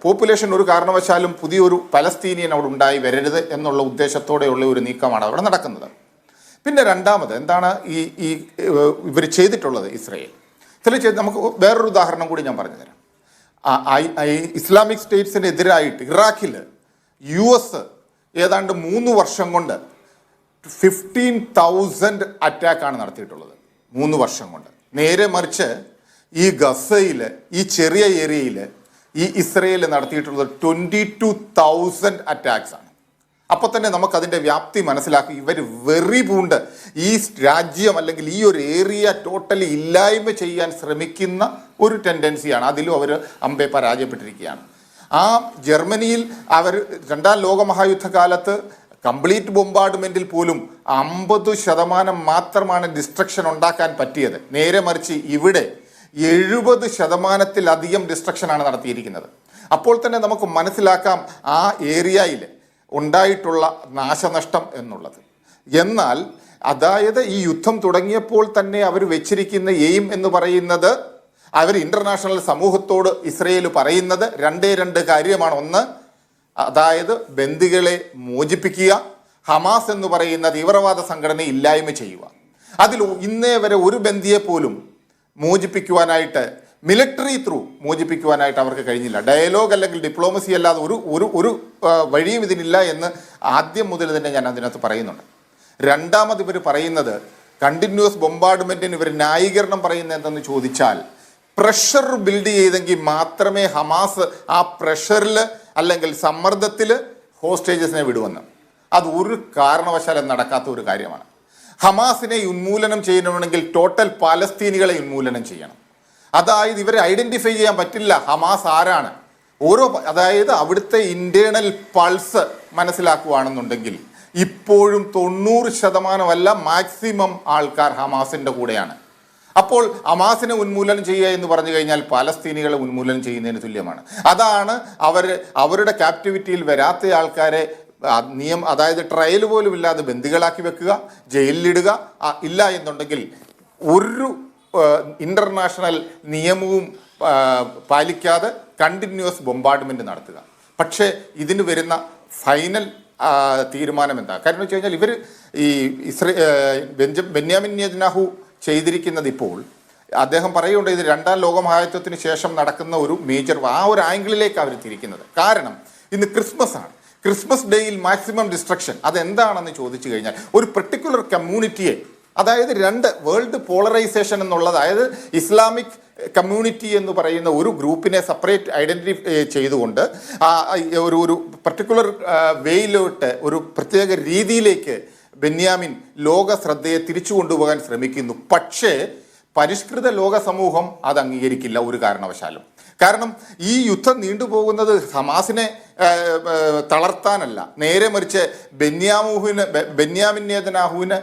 പോപ്പുലേഷൻ ഒരു കാരണവശാലും പുതിയൊരു പലസ്തീനിയൻ അവിടെ ഉണ്ടായി വരരുത് എന്നുള്ള ഉദ്ദേശത്തോടെയുള്ള ഒരു നീക്കമാണ് അവിടെ നടക്കുന്നത്. പിന്നെ രണ്ടാമത് എന്താണ് ഇവർ ചെയ്തിട്ടുള്ളത് ഇസ്രയേൽ നമുക്ക് വേറൊരു ഉദാഹരണം കൂടി ഞാൻ പറഞ്ഞു തരാം. ഇസ്ലാമിക് സ്റ്റേറ്റ്സിനെതിരായിട്ട് ഇറാഖിൽ US ഏതാണ്ട് 3 വർഷം കൊണ്ട് 15,000 അറ്റാക്കാണ് നടത്തിയിട്ടുള്ളത് 3 വർഷം കൊണ്ട്. നേരെ മറിച്ച് ഈ ഗസയിൽ ഈ ചെറിയ ഏരിയയിൽ ഈ ഇസ്രയേൽ നടത്തിയിട്ടുള്ളത് 22,000 അറ്റാക്സ് ആണ്. അപ്പോൾ തന്നെ നമുക്കതിൻ്റെ വ്യാപ്തി മനസ്സിലാക്കി. ഇവർ വെറി പൂണ്ട് ഈ രാജ്യം അല്ലെങ്കിൽ ഈ ഒരു ഏരിയ ടോട്ടലി ഇല്ലായ്മ ചെയ്യാൻ ശ്രമിക്കുന്ന ഒരു ടെൻഡൻസിയാണ്. അതിലും അവർ അമ്പെ പരാജയപ്പെട്ടിരിക്കുകയാണ്. ജർമ്മനിയിൽ അവർ രണ്ടാം ലോകമഹായുദ്ധകാലത്ത് കംപ്ലീറ്റ് ബോംബാർഡ്മെൻറ്റിൽ പോലും 50% മാത്രമാണ് ഡിസ്ട്രക്ഷൻ ഉണ്ടാക്കാൻ പറ്റിയത്. നേരെ മറിച്ച് ഇവിടെ 70%-ലധികം ഡിസ്ട്രക്ഷനാണ് നടത്തിയിരിക്കുന്നത്. അപ്പോൾ തന്നെ നമുക്ക് മനസ്സിലാക്കാം ആ ഏരിയയിൽ ഉണ്ടായിട്ടുള്ള നാശനഷ്ടം എന്നുള്ളത്. എന്നാൽ അതായത് ഈ യുദ്ധം തുടങ്ങിയപ്പോൾ തന്നെ അവർ വെച്ചിരിക്കുന്ന എയിം എന്ന് പറയുന്നത്, അവർ ഇൻ്റർനാഷണൽ സമൂഹത്തോട് ഇസ്രയേൽ പറയുന്നത് 2 കാര്യമാണ്. ഒന്ന്, അതായത് ബന്ദികളെ മോചിപ്പിക്കുക, ഹമാസ് എന്ന് പറയുന്ന തീവ്രവാദ സംഘടന ഇല്ലായ്മ ചെയ്യുക. അതിൽ ഇന്നേ വരെ ഒരു ബന്ദിയെ പോലും മോചിപ്പിക്കുവാനായിട്ട് മിലിറ്ററി ത്രൂ മോചിപ്പിക്കുവാനായിട്ട് അവർക്ക് കഴിഞ്ഞില്ല. ഡയലോഗ് അല്ലെങ്കിൽ ഡിപ്ലോമസി അല്ലാതെ ഒരു വഴിയും ഇതിനില്ല എന്ന് ആദ്യം മുതൽ തന്നെ ഞാൻ അതിനകത്ത് പറയുന്നുണ്ട്. രണ്ടാമത് ഇവർ പറയുന്നത് കണ്ടിന്യൂസ് ബോംബാർഡ്മെൻറ്റിന് ഇവർ ന്യായീകരണം പറയുന്നത് എന്തെന്ന് ചോദിച്ചാൽ, പ്രഷർ ബിൽഡ് ചെയ്തെങ്കിൽ മാത്രമേ ഹമാസ് ആ പ്രഷറിൽ അല്ലെങ്കിൽ സമ്മർദ്ദത്തിൽ ഹോസ്റ്റേജസിനെ വിടുവെന്ന്. അത് ഒരു കാരണവശാലും നടക്കാത്ത ഒരു കാര്യമാണ്. ഹമാസിനെ ഉന്മൂലനം ചെയ്യണമെങ്കിൽ ടോട്ടൽ പാലസ്തീനികളെ ഉന്മൂലനം ചെയ്യണം. അതായത് ഇവരെ ഐഡൻറ്റിഫൈ ചെയ്യാൻ പറ്റില്ല ഹമാസ് ആരാണ്. അതായത് അവിടുത്തെ ഇൻറ്റേർണൽ പൾസ് മനസ്സിലാക്കുകയാണെന്നുണ്ടെങ്കിൽ ഇപ്പോഴും 90% മാക്സിമം ആൾക്കാർ ഹമാസിൻ്റെ കൂടെയാണ്. അപ്പോൾ ഹമാസിനെ ഉന്മൂലനം ചെയ്യുക എന്ന് പറഞ്ഞു കഴിഞ്ഞാൽ പാലസ്തീനികളെ ഉന്മൂലനം ചെയ്യുന്നതിന് തുല്യമാണ്. അതാണ് അവരുടെ ക്യാപ്റ്റിവിറ്റിയിൽ വരാത്ത ആൾക്കാരെ അതായത് ട്രയൽ പോലും ഇല്ലാതെ ബന്ദികളാക്കി വെക്കുക, ജയിലിലിടുക. ഇല്ല എന്നുണ്ടെങ്കിൽ ഒരു ഇൻ്റർനാഷണൽ നിയമവും പാലിക്കാതെ കണ്ടിന്യൂസ് ബോംബാർഡ്മെൻറ്റ് നടത്തുക. പക്ഷേ ഇതിന് വരുന്ന ഫൈനൽ തീരുമാനം എന്താ? കാരണം വെച്ച് കഴിഞ്ഞാൽ ഇവർ ഈ ബെന്യാമിൻ നെതന്യാഹു ചെയ്തിരിക്കുന്നത് ഇപ്പോൾ അദ്ദേഹം പറയുന്നുണ്ട്, ഇത് രണ്ടാം ലോകമഹായുദ്ധത്തിന് ശേഷം നടക്കുന്ന ഒരു മേജർ ഒരു ആംഗിളിലേക്ക് അവർ തിരിക്കുന്നത്. കാരണം ഇന്ന് ക്രിസ്മസ് ആണ്. ക്രിസ്മസ് ഡേയിൽ മാക്സിമം ഡിസ്ട്രക്ഷൻ അതെന്താണെന്ന് ചോദിച്ചു കഴിഞ്ഞാൽ ഒരു പെർട്ടിക്കുലർ കമ്മ്യൂണിറ്റിയെ, അതായത് വേൾഡ് പോളറൈസേഷൻ എന്നുള്ളത്, അതായത് ഇസ്ലാമിക് കമ്മ്യൂണിറ്റി എന്ന് പറയുന്ന ഒരു ഗ്രൂപ്പിനെ സെപ്പറേറ്റ് ഐഡൻറ്റിഫൈ ചെയ്തുകൊണ്ട് ഒരു പർട്ടിക്കുലർ വേയിലോട്ട് ഒരു പ്രത്യേക രീതിയിലേക്ക് ബെന്യാമിൻ ലോക ശ്രദ്ധയെ തിരിച്ചു കൊണ്ടുപോകാൻ ശ്രമിക്കുന്നു. പക്ഷേ പരിഷ്കൃത ലോക സമൂഹം അത് അംഗീകരിക്കില്ല ഒരു കാരണവശാലും. കാരണം ഈ യുദ്ധം നീണ്ടുപോകുന്നത് ഹമാസിനെ തളർത്താനല്ല, നേരെ മറിച്ച് ബെന്യാമിൻ നെതന്യാഹുവിന്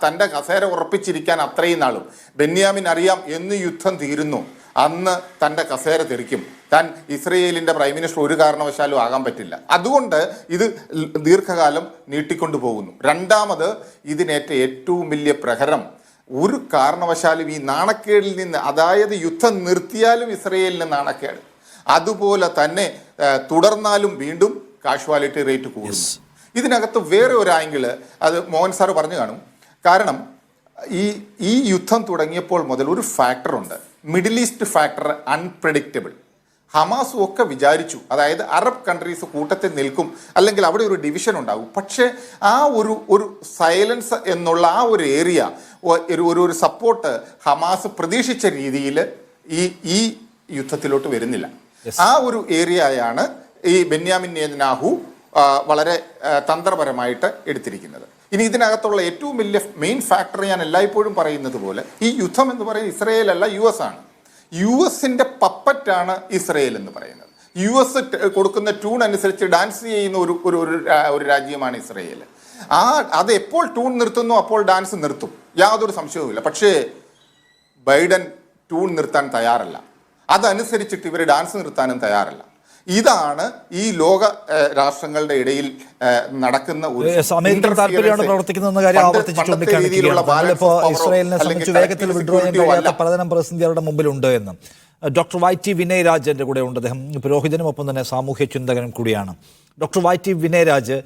തൻ്റെ കസേര ഉറപ്പിച്ചിരിക്കാൻ അത്രയും നാളും ബെന്യാമിൻ അറിയാം എന്ന് യുദ്ധം തീരുന്നു അന്ന് തൻ്റെ കസേര തെറിക്കും. താൻ ഇസ്രയേലിൻ്റെ പ്രൈം മിനിസ്റ്റർ ഒരു കാരണവശാലും ആകാൻ പറ്റില്ല. അതുകൊണ്ട് ഇത് ദീർഘകാലം നീട്ടിക്കൊണ്ടു പോകുന്നു. രണ്ടാമത് ഇതിനേറ്റ ഏറ്റവും വലിയ പ്രഹരം ഒരു കാരണവശാലും ഈ നാണക്കേടിൽ നിന്ന്, അതായത് യുദ്ധം നിർത്തിയാലും ഇസ്രയേലിന് നാണക്കേട്, അതുപോലെ തന്നെ തുടർന്നാലും വീണ്ടും കാഷ്വാലിറ്റി റേറ്റ് കൂടുന്നു. ഇതിനകത്ത് വേറെ ഒരു ആംഗിള് അത് മോഹൻ സാർ പറഞ്ഞു കാണും. കാരണം ഈ യുദ്ധം തുടങ്ങിയപ്പോൾ മുതൽ ഒരു ഫാക്ടറുണ്ട്, മിഡിൽ ഈസ്റ്റ് ഫാക്ടർ, അൺപ്രഡിക്റ്റബിൾ. ഹമാസും ഒക്കെ വിചാരിച്ചു, അതായത് അറബ് കൺട്രീസ് കൂട്ടത്തിൽ നിൽക്കും, അല്ലെങ്കിൽ അവിടെ ഒരു ഡിവിഷൻ ഉണ്ടാകും. പക്ഷേ ആ ഒരു സൈലൻസ് എന്നുള്ള ആ ഒരു ഏരിയ, ഒരു സപ്പോർട്ട് ഹമാസ് പ്രതീക്ഷിച്ച രീതിയിൽ ഈ യുദ്ധത്തിലോട്ട് വരുന്നില്ല. ആ ഒരു ഏരിയയാണ് ഈ ബെന്യാമിൻ നെതന്യാഹു വളരെ തന്ത്രപരമായിട്ട് എടുത്തിരിക്കുന്നത്. ഇനി ഇതിനകത്തുള്ള ഏറ്റവും വലിയ മെയിൻ ഫാക്ടർ ഞാൻ എല്ലായ്പ്പോഴും പറയുന്നത് പോലെ ഈ യുദ്ധം എന്ന് പറയുന്നത് ഇസ്രയേൽ അല്ല, US ആണ്. US-ന്റെ പപ്പറ്റാണ് ഇസ്രയേൽ എന്ന് പറയുന്നത്. US കൊടുക്കുന്ന ട്യൂൺ അനുസരിച്ച് ഡാൻസ് ചെയ്യുന്ന ഒരു രാജ്യമാണ് ഇസ്രയേൽ. അത് എപ്പോൾ ട്യൂൺ നിർത്തുന്നു അപ്പോൾ ഡാൻസ് നിർത്തും, യാതൊരു സംശയവുമില്ല. പക്ഷേ ബൈഡൻ ട്യൂൺ നിർത്താൻ തയ്യാറല്ല, അതനുസരിച്ചിട്ട് ഇവർ ഡാൻസ് നിർത്താനും തയ്യാറല്ല. ഇതാണ് ഈ ലോക രാഷ്ട്രങ്ങളുടെ ഇടയിൽ നടക്കുന്ന ഒരു അമേരിക്കൻ താല്പര്യമാണ് പ്രവർത്തിക്കുന്നതെന്ന കാര്യം ആവർത്തിച്ച് ചൂണ്ടിക്കാണിക്കുകയാണ്. നമ്മളിപ്പോൾ ഇസ്രായേലിനെ സംബന്ധിച്ച് വേഗത്തിൽ വിഡ്രോ ചെയ്യാൻ കഴിയാത്ത പലതരം പ്രതിസന്ധി അവരുടെ മുമ്പിലുണ്ട് എന്ന് ഡോക്ടർ YT വിനയരാജ് എൻ്റെ കൂടെ ഉണ്ട്. അദ്ദേഹം പുരോഹിതനും ഒപ്പം തന്നെ സാമൂഹ്യ ചിന്തകനും കൂടിയാണ്. ഡോക്ർ YT വിനയരാജ്,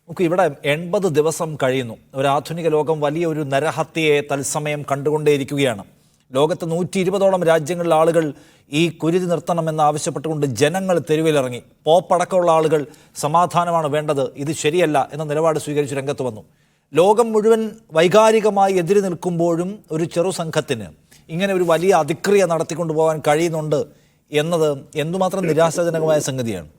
നമുക്ക് ഇവിടെ 80 ദിവസം കഴിയുന്നു. ഒരു ആധുനിക ലോകം വലിയ ഒരു നരഹത്യയെ തത്സമയം കണ്ടുകൊണ്ടേയിരിക്കുകയാണ്. ലോകത്ത് 120ഓളം രാജ്യങ്ങളിലെ ആളുകൾ ഈ കുരുതി നിർത്തണമെന്ന് ആവശ്യപ്പെട്ടുകൊണ്ട് ജനങ്ങൾ തെരുവിലിറങ്ങി. പോപ്പടക്കമുള്ള ആളുകൾ സമാധാനമാണ് വേണ്ടത്, ഇത് ശരിയല്ല എന്ന നിലപാട് സ്വീകരിച്ച് രംഗത്ത് വന്നു. ലോകം മുഴുവൻ വൈകാരികമായി എതിര് നിൽക്കുമ്പോഴും ഒരു ചെറു സംഘത്തിന് ഇങ്ങനെ ഒരു വലിയ അതിക്രിയ നടത്തിക്കൊണ്ടു പോകാൻ കഴിയുന്നുണ്ട് എന്നത് എന്തുമാത്രം നിരാശാജനകമായ സംഗതിയാണ്.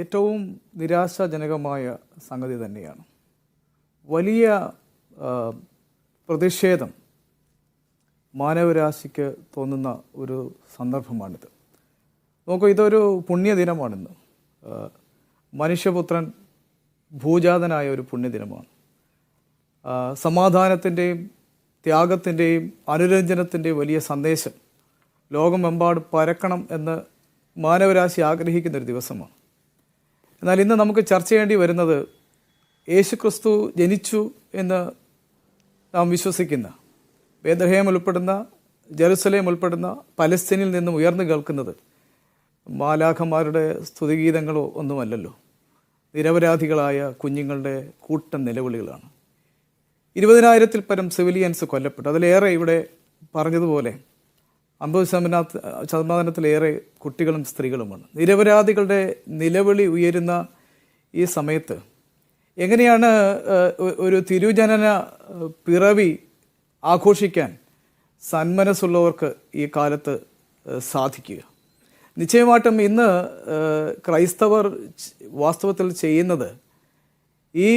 ഏറ്റവും നിരാശാജനകമായ സംഗതി തന്നെയാണ്. വലിയ പ്രതിഷേധം മാനവരാശിക്ക് തോന്നുന്ന ഒരു സന്ദർഭമാണിത്. നോക്കൂ, ഇതൊരു പുണ്യദിനമാണിന്ന്. മനുഷ്യപുത്രൻ ഭൂജാതനായ ഒരു പുണ്യദിനമാണ്. സമാധാനത്തിൻ്റെയും ത്യാഗത്തിൻ്റെയും അനുരഞ്ജനത്തിൻ്റെയും വലിയ സന്ദേശം ലോകമെമ്പാടും പരക്കണം എന്ന് മാനവരാശി ആഗ്രഹിക്കുന്നൊരു ദിവസമാണ്. എന്നാൽ ഇന്ന് നമുക്ക് ചർച്ച ചെയ്യേണ്ടി വരുന്നത് യേശുക്രിസ്തു ജനിച്ചു എന്ന് നാം വിശ്വസിക്കുന്ന ബേത്ലഹേം ഉൾപ്പെടുന്ന ജെറുസലേം ഉൾപ്പെടുന്ന പലസ്തീനിൽ നിന്നും ഉയർന്നു കേൾക്കുന്നത് മാലാഖമാരുടെ സ്തുതിഗീതങ്ങളോ ഒന്നുമല്ലല്ലോ, നിരപരാധികളായ കുഞ്ഞുങ്ങളുടെ കൂട്ടം നിലവിളികളാണ്. 20,000-ൽ പരം സിവിലിയൻസ് കൊല്ലപ്പെട്ടു. അതിലേറെ ഇവിടെ പറഞ്ഞതുപോലെ 50% കുട്ടികളും സ്ത്രീകളുമാണ്. നിരപരാധികളുടെ നിലവിളി ഉയരുന്ന ഈ സമയത്ത് എങ്ങനെയാണ് ഒരു തിരുജനന പിറവി ആഘോഷിക്കാൻ സന്മനസ്സുള്ളവർക്ക് ഈ കാലത്ത് സാധിക്കുക? നിശ്ചയമായിട്ടും ഇന്ന് ക്രൈസ്തവർ വാസ്തവത്തിൽ ചെയ്യുന്നത് ഈ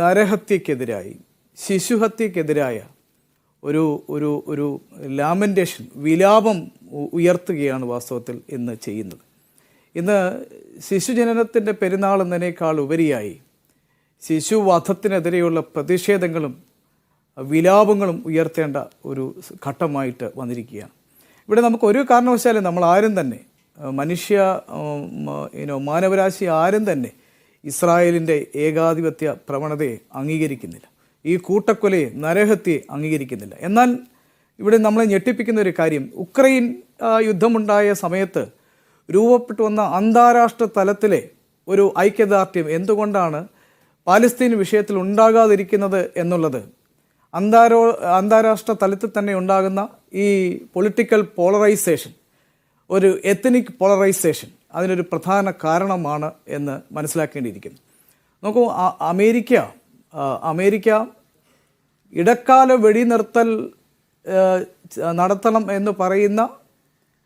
നരഹത്യക്കെതിരായി, ശിശുഹത്യക്കെതിരായ ഒരു ഒരു ഒരു ലാമെൻറ്റേഷൻ, വിലാപം ഉയർത്തുകയാണ് വാസ്തവത്തിൽ ഇന്ന് ചെയ്യുന്നത്. ഇന്ന് ശിശുജനനത്തിൻ്റെ പെരുന്നാൾ എന്നതിനേക്കാൾ ഉപരിയായി ശിശുവധത്തിനെതിരെയുള്ള പ്രതിഷേധങ്ങളും വിലാപങ്ങളും ഉയർത്തേണ്ട ഒരു ഘട്ടമായിട്ട് വന്നിരിക്കുകയാണ്. ഇവിടെ നമുക്ക് ഒരു കാരണവശാലും നമ്മൾ ആരും തന്നെ മാനവരാശി ആരും തന്നെ ഇസ്രായേലിൻ്റെ ഏകാധിപത്യ പ്രവണതയെ അംഗീകരിക്കുന്നില്ല, ഈ കൂട്ടക്കൊലയെ, നരഹത്യയെ അംഗീകരിക്കുന്നില്ല. എന്നാൽ ഇവിടെ നമ്മളെ ഞെട്ടിപ്പിക്കുന്ന ഒരു കാര്യം, ഉക്രൈൻ യുദ്ധമുണ്ടായ സമയത്ത് രൂപപ്പെട്ടു വന്ന അന്താരാഷ്ട്ര തലത്തിലെ ഒരു ഐക്യദാർഢ്യം എന്തുകൊണ്ടാണ് പാലസ്തീൻ വിഷയത്തിൽ ഉണ്ടാകാതിരിക്കുന്നത് എന്നുള്ളത് അന്താരാഷ്ട്ര തലത്തിൽ തന്നെ ഉണ്ടാകുന്ന ഈ പൊളിറ്റിക്കൽ പോളറൈസേഷൻ, ഒരു എത്നിക് പോളറൈസേഷൻ അതിനൊരു പ്രധാന കാരണമാണ് എന്ന് മനസ്സിലാക്കേണ്ടിയിരിക്കുന്നു. നോക്കൂ, അമേരിക്ക ഇടക്കാല വെടിനിർത്തൽ നടത്തണം എന്ന് പറയുന്ന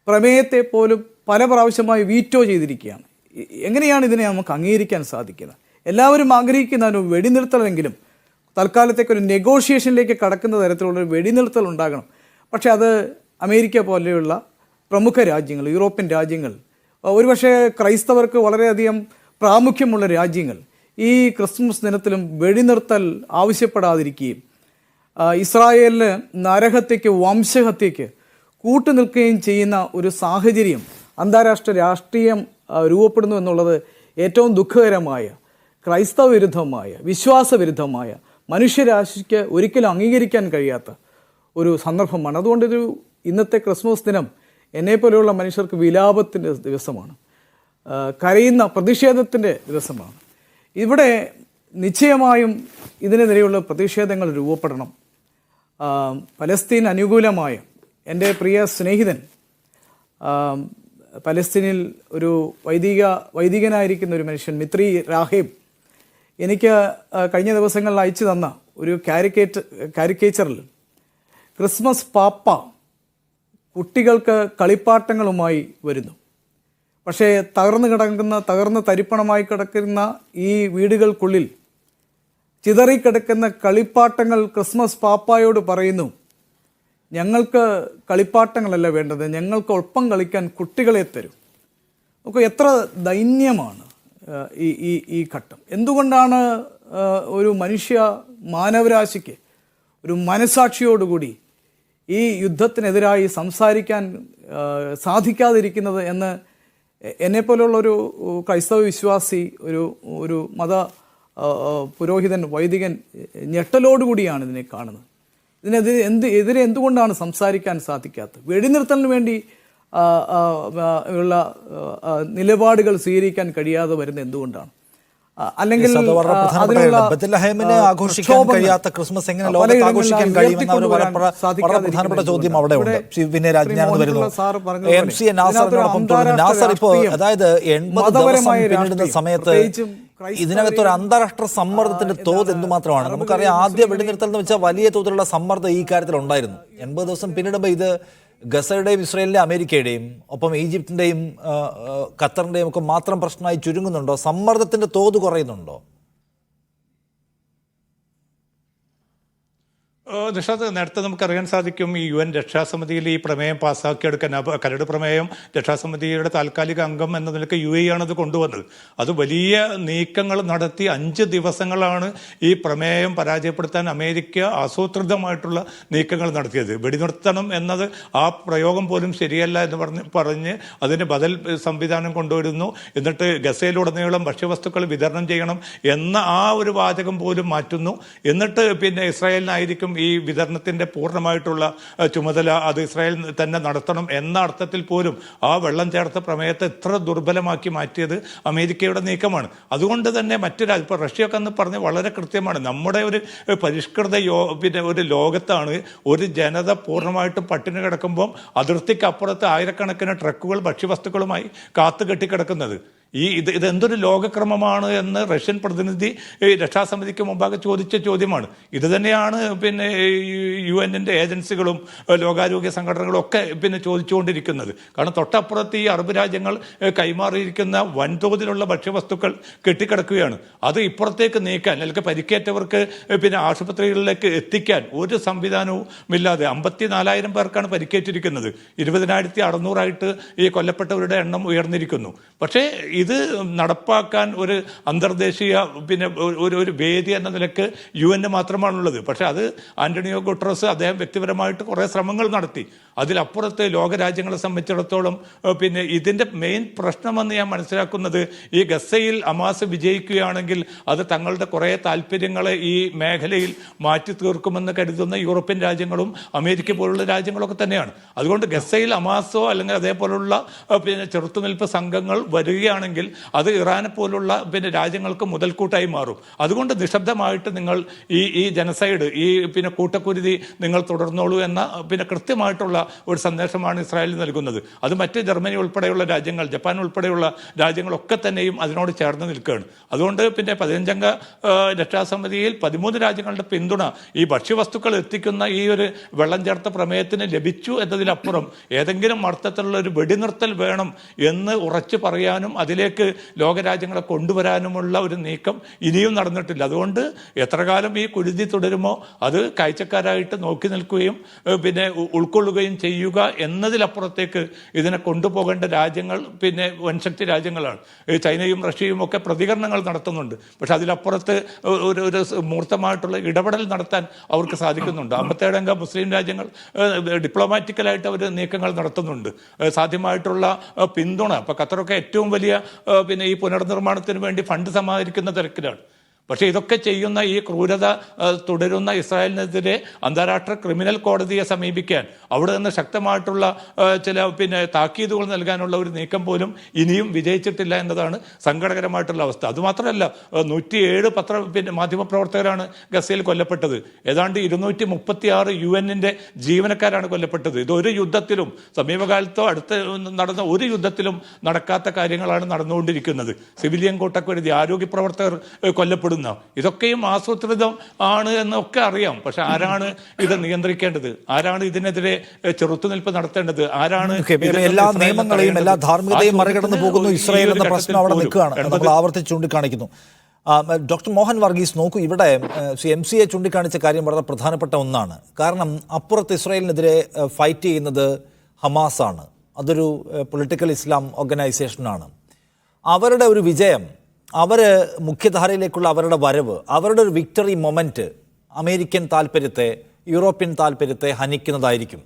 പ്രമേയത്തെ പോലും പല പ്രാവശ്യമായി വീറ്റോ ചെയ്തിരിക്കുകയാണ്. എങ്ങനെയാണ് ഇതിനെ നമുക്ക് അംഗീകരിക്കാൻ സാധിക്കുന്നത്? എല്ലാവരും ആഗ്രഹിക്കുന്ന ഒരു വെടിനിർത്തലെങ്കിലും തൽക്കാലത്തേക്കൊരു നെഗോഷിയേഷനിലേക്ക് കടക്കുന്ന തരത്തിലുള്ളൊരു വെടിനിർത്തൽ ഉണ്ടാകണം. പക്ഷേ അത് അമേരിക്ക പോലെയുള്ള പ്രമുഖ രാജ്യങ്ങൾ, യൂറോപ്യൻ രാജ്യങ്ങൾ, ഒരുപക്ഷെ ക്രൈസ്തവർക്ക് വളരെയധികം പ്രാമുഖ്യമുള്ള രാജ്യങ്ങൾ ഈ ക്രിസ്മസ് ദിനത്തിലും വെടിനിർത്തൽ ആവശ്യപ്പെടാതിരിക്കുകയും ഇസ്രായേലിന് നരഹത്യയ്ക്ക്, വംശഹത്യയ്ക്ക് കൂട്ടുനിൽക്കുകയും ചെയ്യുന്ന ഒരു സാഹചര്യം അന്താരാഷ്ട്ര രാഷ്ട്രീയം രൂപപ്പെടുന്നു എന്നുള്ളത് ഏറ്റവും ദുഃഖകരമായ, ക്രൈസ്തവ വിരുദ്ധമായ, വിശ്വാസവിരുദ്ധമായ, മനുഷ്യരാശിക്ക് ഒരിക്കലും അംഗീകരിക്കാൻ കഴിയാത്ത ഒരു സന്ദർഭമാണ്. അതുകൊണ്ട് ഇന്നത്തെ ക്രിസ്മസ് ദിനം എന്നെപ്പോലെയുള്ള മനുഷ്യർക്ക് വിലാപത്തിൻ്റെ ദിവസമാണ്, കരയുന്ന പ്രതിഷേധത്തിൻ്റെ ദിവസമാണ്. ഇവിടെ നിശ്ചയമായും ഇതിനെതിരെയുള്ള പ്രതിഷേധങ്ങൾ രൂപപ്പെടണം. പലസ്തീൻ അനുകൂലമായ എൻ്റെ പ്രിയ സ്നേഹിതൻ, പലസ്തീനിൽ ഒരു വൈദികനായിരിക്കുന്ന ഒരു മനുഷ്യൻ, മിത്രി രാഹേബ്, എനിക്ക് കഴിഞ്ഞ ദിവസങ്ങളിൽ അയച്ചു തന്ന ഒരു കാരിക്കേച്ചറിൽ ക്രിസ്മസ് പാപ്പ കുട്ടികൾക്ക് കളിപ്പാട്ടങ്ങളുമായി വരുന്നു. പക്ഷേ തകർന്ന് തരിപ്പണമായി കിടക്കുന്ന ഈ വീടുകൾക്കുള്ളിൽ ചിതറിക്കിടക്കുന്ന കളിപ്പാട്ടങ്ങൾ ക്രിസ്മസ് പാപ്പായോട് പറയുന്നു, ഞങ്ങൾക്ക് കളിപ്പാട്ടങ്ങളല്ല വേണ്ടത്, ഞങ്ങൾക്ക് ഒപ്പം കളിക്കാൻ കുട്ടികളെ തരും. നമുക്ക് എത്ര ദൈന്യമാണ് ഈ ഘട്ടം. എന്തുകൊണ്ടാണ് ഒരു മാനവരാശിക്ക് ഒരു മനസാക്ഷിയോടുകൂടി ഈ യുദ്ധത്തിനെതിരായി സംസാരിക്കാൻ സാധിക്കാതിരിക്കുന്നത് എന്ന് എന്നെപ്പോലുള്ളൊരു ക്രൈസ്തവ വിശ്വാസി, ഒരു മത പുരോഹിതൻ, വൈദികൻ ഞെട്ടലോടുകൂടിയാണ് ഇതിനെ കാണുന്നത്. ഇതിനെതിരെ എന്തുകൊണ്ടാണ് സംസാരിക്കാൻ സാധിക്കാത്തത്? വെടിനിർത്തലിന് വേണ്ടി ഉള്ള നിലപാടുകൾ സ്വീകരിക്കാൻ കഴിയാതെ വരുന്നത് എന്തുകൊണ്ടാണ്? അല്ലെങ്കിൽ ബെത്ലഹേമിനെ ആഘോഷിക്കാൻ കഴിയാത്ത ക്രിസ്മസ് എങ്ങനെ ലോകത്ത് ആഘോഷിക്കാൻ കഴിയുമെന്ന ഒരു വളരെ പ്രധാനപ്പെട്ട ചോദ്യം അവിടെ ഉണ്ട്. പിന്നെ രാജ്ഞാനെന്ന് വരുന്നു MC നാസറിനോടൊപ്പം തുടരുന്നു. നാസർ ഇപ്പോൾ അതായത് 80 ദിവസം പിന്നിടുന്ന സമയത്ത് ഇതിനകത്തൊരു അന്താരാഷ്ട്ര സമ്മർദ്ദത്തിന്റെ തോത് എന്തുമാത്രമാണ്? നമുക്കറിയാം, ആദ്യ വെടിനിർത്തൽ എന്ന് വെച്ചാൽ വലിയ തോതിലുള്ള സമ്മർദ്ദം ഈ കാര്യത്തിൽ ഉണ്ടായിരുന്നു. 80 ദിവസം പിന്നിടുമ്പോൾ ഇത് ഗസയുടെയും ഇസ്രായേലിന്റെയും അമേരിക്കയുടെയും ഒപ്പം ഈജിപ്തിന്റെയും ഖത്തറിന്റെയും ഒക്കെ മാത്രം പ്രശ്നമായി ചുരുങ്ങുന്നുണ്ടോ? സമ്മർദ്ദത്തിന്റെ തോത് കുറയുന്നുണ്ടോ? നിഷാദ്, നേരത്തെ നമുക്കറിയാൻ സാധിക്കും ഈ UN രക്ഷാസമിതിയിൽ ഈ പ്രമേയം പാസ്സാക്കിയെടുക്കാൻ കരട് പ്രമേയം രക്ഷാസമിതിയുടെ താൽക്കാലിക അംഗം എന്ന നിലയ്ക്ക് UAE ആണത് കൊണ്ടുവന്നത്. അത് വലിയ നീക്കങ്ങൾ നടത്തി 5 ദിവസങ്ങളാണ് ഈ പ്രമേയം പരാജയപ്പെടുത്താൻ അമേരിക്ക ആസൂത്രിതമായിട്ടുള്ള നീക്കങ്ങൾ നടത്തിയത്. വെടിനിർത്തണം എന്നത് ആ പ്രയോഗം പോലും ശരിയല്ല എന്ന് പറഞ്ഞ് അതിന് ബദൽ സംവിധാനം കൊണ്ടുവരുന്നു. എന്നിട്ട് ഗസയിലുടനീളം ഭക്ഷ്യവസ്തുക്കൾ വിതരണം ചെയ്യണം എന്ന ആ ഒരു വാചകം പോലും മാറ്റുന്നു. എന്നിട്ട് പിന്നെ ഇസ്രായേലിനായിരിക്കും ഈ വിതരണത്തിന്റെ പൂർണ്ണമായിട്ടുള്ള ചുമതല, അത് ഇസ്രായേൽ തന്നെ നടത്തണം എന്ന അർത്ഥത്തിൽ പോലും ആ വെള്ളം ചേർത്ത പ്രമേയത്തെ ഇത്ര ദുർബലമാക്കി മാറ്റിയത് അമേരിക്കയുടെ നീക്കമാണ്. അതുകൊണ്ട് തന്നെ ഇപ്പോൾ റഷ്യയൊക്കെ എന്ന് പറഞ്ഞ് വളരെ കൃത്യമാണ്. നമ്മുടെ ഒരു പരിഷ്കൃത പിന്നെ ഒരു ലോകത്താണ് ഒരു ജനത പൂർണ്ണമായിട്ടും പട്ടിണി കിടക്കുമ്പോൾ അതിർത്തിക്കപ്പുറത്ത് ആയിരക്കണക്കിന് ട്രക്കുകൾ ഭക്ഷ്യവസ്തുക്കളുമായി കാത്തു കെട്ടിക്കിടക്കുന്നത്. ഇതെന്തൊരു ലോകക്രമമാണ് എന്ന് റഷ്യൻ പ്രതിനിധി രക്ഷാസമിതിക്ക് മുമ്പാകെ ചോദിച്ച ചോദ്യമാണ്. ഇത് തന്നെയാണ് പിന്നെ UN ഏജൻസികളും ലോകാരോഗ്യ സംഘടനകളും ഒക്കെ പിന്നെ ചോദിച്ചുകൊണ്ടിരിക്കുന്നത്. കാരണം തൊട്ടപ്പുറത്ത് ഈ അറബ് രാജ്യങ്ങൾ കൈമാറിയിരിക്കുന്ന വൻതോതിലുള്ള ഭക്ഷ്യവസ്തുക്കൾ കെട്ടിക്കിടക്കുകയാണ്. അത് ഇപ്പുറത്തേക്ക് നീക്കാൻ, അല്ലെങ്കിൽ പരിക്കേറ്റവർക്ക് പിന്നെ ആശുപത്രികളിലേക്ക് എത്തിക്കാൻ ഒരു സംവിധാനവും ഇല്ലാതെ 54,000 പേർക്കാണ് പരിക്കേറ്റിരിക്കുന്നത്. 20,600 ഈ കൊല്ലപ്പെട്ടവരുടെ എണ്ണം ഉയർന്നിരിക്കുന്നു. പക്ഷേ ഇത് നടപ്പാക്കാൻ ഒരു അന്തർദേശീയ പിന്നെ ഒരു വേദി എന്ന നിലക്ക് UN മാത്രമാണുള്ളത്. പക്ഷെ അത് ആന്റണിയോ ഗുട്ടറസ് അദ്ദേഹം വ്യക്തിപരമായിട്ട് കുറേ ശ്രമങ്ങൾ നടത്തി. അതിലപ്പുറത്ത് ലോകരാജ്യങ്ങളെ സംബന്ധിച്ചിടത്തോളം പിന്നെ ഇതിൻ്റെ മെയിൻ പ്രശ്നമെന്ന് ഞാൻ മനസ്സിലാക്കുന്നത്, ഈ ഗസയിൽ ഹമാസ് വിജയിക്കുകയാണെങ്കിൽ അത് തങ്ങളുടെ കുറേ താല്പര്യങ്ങളെ ഈ മേഖലയിൽ മാറ്റി തീർക്കുമെന്ന് കരുതുന്ന യൂറോപ്യൻ രാജ്യങ്ങളും അമേരിക്ക പോലുള്ള രാജ്യങ്ങളൊക്കെ തന്നെയാണ്. അതുകൊണ്ട് ഗസയിൽ ഹമാസോ അല്ലെങ്കിൽ അതേപോലുള്ള പിന്നെ ചെറുത്തുനിൽപ്പ് സംഘങ്ങൾ വരികയാണെങ്കിൽ അത് ഇറാനെ പോലുള്ള പിന്നെ രാജ്യങ്ങൾക്ക് മുതൽക്കൂട്ടായി മാറും. അതുകൊണ്ട് നിശബ്ദമായിട്ട് നിങ്ങൾ ഈ ജനസൈഡ്, ഈ പിന്നെ കൂട്ടക്കുരുതി നിങ്ങൾ തുടർന്നോളൂ എന്ന പിന്നെ കൃത്യമായിട്ടുള്ള ഒരു സന്ദേശമാണ് ഇസ്രായേൽ നൽകുന്നത്. അത് മറ്റ് ജർമ്മനി ഉൾപ്പെടെയുള്ള രാജ്യങ്ങൾ, ജപ്പാൻ ഉൾപ്പെടെയുള്ള രാജ്യങ്ങളൊക്കെ തന്നെയും അതിനോട് ചേർന്ന് നിൽക്കുകയാണ്. അതുകൊണ്ട് പിന്നെ 15-അംഗ രക്ഷാസമിതിയിൽ 13 രാജ്യങ്ങളുടെ പിന്തുണ ഈ ഭക്ഷ്യവസ്തുക്കൾ എത്തിക്കുന്ന ഈ ഒരു വെള്ളം ചേർത്ത പ്രമേയത്തിന് ലഭിച്ചു എന്നതിലപ്പുറം ഏതെങ്കിലും അർത്ഥത്തിലുള്ള ഒരു വെടിനിർത്തൽ വേണം എന്ന് ഉറച്ചു പറയാനും അതിലേക്ക് ലോകരാജ്യങ്ങളെ കൊണ്ടുവരാനുമുള്ള ഒരു നീക്കം ഇനിയും നടന്നിട്ടില്ല. അതുകൊണ്ട് എത്ര കാലം ഈ കുരുതി തുടരുമോ അത് കാഴ്ചക്കാരായിട്ട് നോക്കി നിൽക്കുകയും പിന്നെ ഉൾക്കൊള്ളുകയും ചെയ്യുക എന്നതിലപ്പുറത്തേക്ക് ഇതിനെ കൊണ്ടുപോകേണ്ട രാജ്യങ്ങൾ പിന്നെ വൻശക്തി രാജ്യങ്ങളാണ്. ചൈനയും റഷ്യയും ഒക്കെ പ്രതികരണങ്ങൾ നടത്തുന്നുണ്ട്. പക്ഷെ അതിലപ്പുറത്ത് ഒരു മൂർത്തമായിട്ടുള്ള ഇടപെടൽ നടത്താൻ അവർക്ക് സാധിക്കുന്നുണ്ട്. 57-അംഗ മുസ്ലിം രാജ്യങ്ങൾ ഡിപ്ലോമാറ്റിക്കലായിട്ട് അവർ നീക്കങ്ങൾ നടത്തുന്നുണ്ട്. സാധ്യമായിട്ടുള്ള പിന്തുണ, ഇപ്പോൾ ഖത്തറൊക്കെ ഏറ്റവും വലിയ പിന്നെ ഈ പുനർനിർമ്മാണത്തിന് വേണ്ടി ഫണ്ട് സമാഹരിക്കുന്ന തിരക്കിലാണ്. പക്ഷേ ഇതൊക്കെ ചെയ്യുന്ന ഈ ക്രൂരത തുടരുന്ന ഇസ്രായേലിനെതിരെ അന്താരാഷ്ട്ര ക്രിമിനൽ കോടതിയെ സമീപിക്കാൻ അവിടെ നിന്ന് ശക്തമായിട്ടുള്ള ചില പിന്നെ താക്കീതുകൾ നൽകാനുള്ള ഒരു നീക്കം പോലും ഇനിയും വിജയിച്ചിട്ടില്ല എന്നതാണ് സങ്കടകരമായിട്ടുള്ള അവസ്ഥ. അതുമാത്രമല്ല, 107 പിന്നെ മാധ്യമപ്രവർത്തകരാണ് ഗസയിൽ കൊല്ലപ്പെട്ടത്. ഏതാണ്ട് 236 UN ജീവനക്കാരാണ് കൊല്ലപ്പെട്ടത്. ഇതൊരു യുദ്ധത്തിലും സമീപകാലത്തോ അടുത്ത് നടന്ന ഒരു യുദ്ധത്തിലും നടക്കാത്ത കാര്യങ്ങളാണ് നടന്നുകൊണ്ടിരിക്കുന്നത്. സിവിലിയൻ കൂട്ടക്കുരുതി, ആരോഗ്യ പ്രവർത്തകർ കൊല്ലപ്പെടുന്നു. പോകുന്ന ഇതൊക്കെയും ആസൂത്രിതം ആണ് എന്നൊക്കെ അറിയാം. പക്ഷെ ആരാണ് ഇത് നിയന്ത്രിക്കേണ്ടത്? ആരാണ് ഇതിനെതിരെ ചെറുത്തുനിൽപ്പ് നടത്തേണ്ടത്? ആരാണ് എല്ലാ നിയമങ്ങളെയും എല്ലാ ധാർമ്മികതയും മറികടന്ന് പോകുന്നു ഇസ്രായേൽ എന്ന പ്രശ്നം അവിടെ നിൽക്കുകയാണ്, നമ്മൾ ആവർത്തിച്ച് ചൂണ്ടിക്കാണിക്കുന്നു. ഡോക്ടർ മോഹൻ വർഗീസ്, നോക്കൂ, ഇവിടെ MCA ചൂണ്ടിക്കാണിച്ച കാര്യം വളരെ പ്രധാനപ്പെട്ട ഒന്നാണ്. കാരണം അപ്പുറത്ത് ഇസ്രായേലിനെതിരെ ഫൈറ്റ് ചെയ്യുന്നത് ഹമാസാണ്. അതൊരു പൊളിറ്റിക്കൽ ഇസ്ലാം ഓർഗനൈസേഷനാണ്. അവരുടെ ഒരു വിജയം, അവർ മുഖ്യധാരയിലേക്കുള്ള അവരുടെ വരവ്, അവരുടെ ഒരു വിക്ടറി മൊമെൻറ്റ് അമേരിക്കൻ താല്പര്യത്തെ, യൂറോപ്യൻ താല്പര്യത്തെ ഹനിക്കുന്നതായിരിക്കും.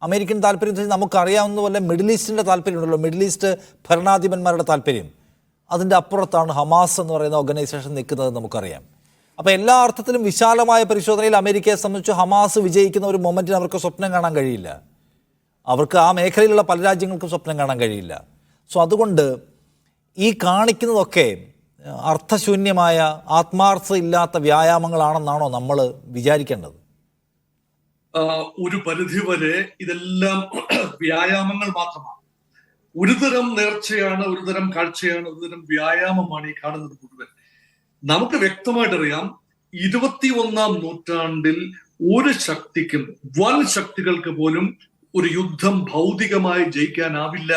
അമേരിക്കൻ താല്പര്യം നമുക്കറിയാവുന്ന പോലെ മിഡിൽ ഈസ്റ്റിൻ്റെ താല്പര്യമുണ്ടല്ലോ, മിഡിൽ ഈസ്റ്റ് ഭരണാധിപന്മാരുടെ താല്പര്യം. അതിൻ്റെ അപ്പുറത്താണ് ഹമാസ് എന്ന് പറയുന്ന ഓർഗനൈസേഷൻ നിൽക്കുന്നത് നമുക്കറിയാം. അപ്പോൾ എല്ലാ അർത്ഥത്തിലും വിശാലമായ പരിശോധനയിൽ അമേരിക്കയെ സംബന്ധിച്ച് ഹമാസ് വിജയിക്കുന്ന ഒരു മൊമെൻറ്റിന് അവർക്ക് സ്വപ്നം കാണാൻ കഴിയില്ല. അവർക്ക് ആ മേഖലയിലുള്ള പല രാജ്യങ്ങൾക്കും സ്വപ്നം കാണാൻ കഴിയില്ല. സോ അതുകൊണ്ട് ഈ കാണിക്കുന്നതൊക്കെ അർത്ഥശൂന്യമായ, ആത്മാർത്ഥത ഇല്ലാത്ത വ്യായാമങ്ങളാണെന്നാണോ നമ്മൾ വിചാരിക്കേണ്ടത്? ഒരു പരിധിവരെ ഇതെല്ലാം വ്യായാമങ്ങൾ മാത്രമാണ്. ഒരുതരം നേർച്ചയാണ്, ഒരുതരം കാഴ്ചയാണ്, ഒരുതരം വ്യായാമമാണ് ഈ കാണുന്നത് മുഴുവൻ. നമുക്ക് വ്യക്തമായിട്ടറിയാം, 21-ാം നൂറ്റാണ്ടിൽ ഒരു ശക്തിക്കും, വൻ ശക്തികൾക്ക് പോലും ഒരു യുദ്ധം ഭൗതികമായി ജയിക്കാനാവില്ല.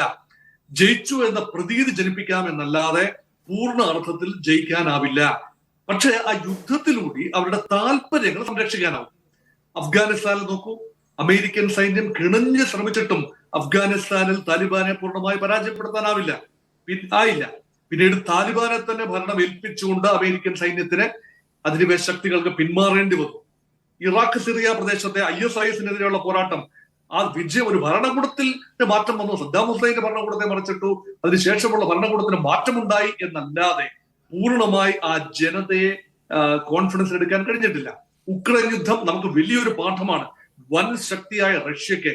ജയിച്ചു എന്ന പ്രതീതി ജനിപ്പിക്കാമെന്നല്ലാതെ പൂർണ്ണ അർത്ഥത്തിൽ ജയിക്കാനാവില്ല. പക്ഷെ ആ യുദ്ധത്തിലൂടെ അവരുടെ താല്പര്യങ്ങൾ സംരക്ഷിക്കാനാവും. അഫ്ഗാനിസ്ഥാനിൽ നോക്കൂ, അമേരിക്കൻ സൈന്യം കിണഞ്ഞ് ശ്രമിച്ചിട്ടും അഫ്ഗാനിസ്ഥാനിൽ താലിബാനെ പൂർണ്ണമായി പരാജയപ്പെടുത്താനാവില്ല, ആയില്ല. പിന്നീട് താലിബാനെ തന്നെ ഭരണം ഏൽപ്പിച്ചുകൊണ്ട് അമേരിക്കൻ സൈന്യത്തിന് അധിനിവേശ ശക്തികൾക്ക് പിന്മാറേണ്ടി വന്നു. ഇറാഖ്, സിറിയ പ്രദേശത്തെ ISIS-നെതിരെയുള്ള പോരാട്ടം, ആ വിജയം, ഒരു ഭരണകൂടത്തിൽ മാറ്റം വന്നു. സദ്ദാം ഹുസൈന്റെ ഭരണകൂടത്തെ മറിച്ചിട്ടു, അതിനുശേഷമുള്ള ഭരണകൂടത്തിന് മാറ്റമുണ്ടായി എന്നല്ലാതെ പൂർണ്ണമായി ആ ജനതയെ കോൺഫിഡൻസ് എടുക്കാൻ കഴിഞ്ഞിട്ടില്ല. ഉക്രൈൻ യുദ്ധം നമുക്ക് വലിയൊരു പാഠമാണ്. വൻ ശക്തിയായ റഷ്യക്ക്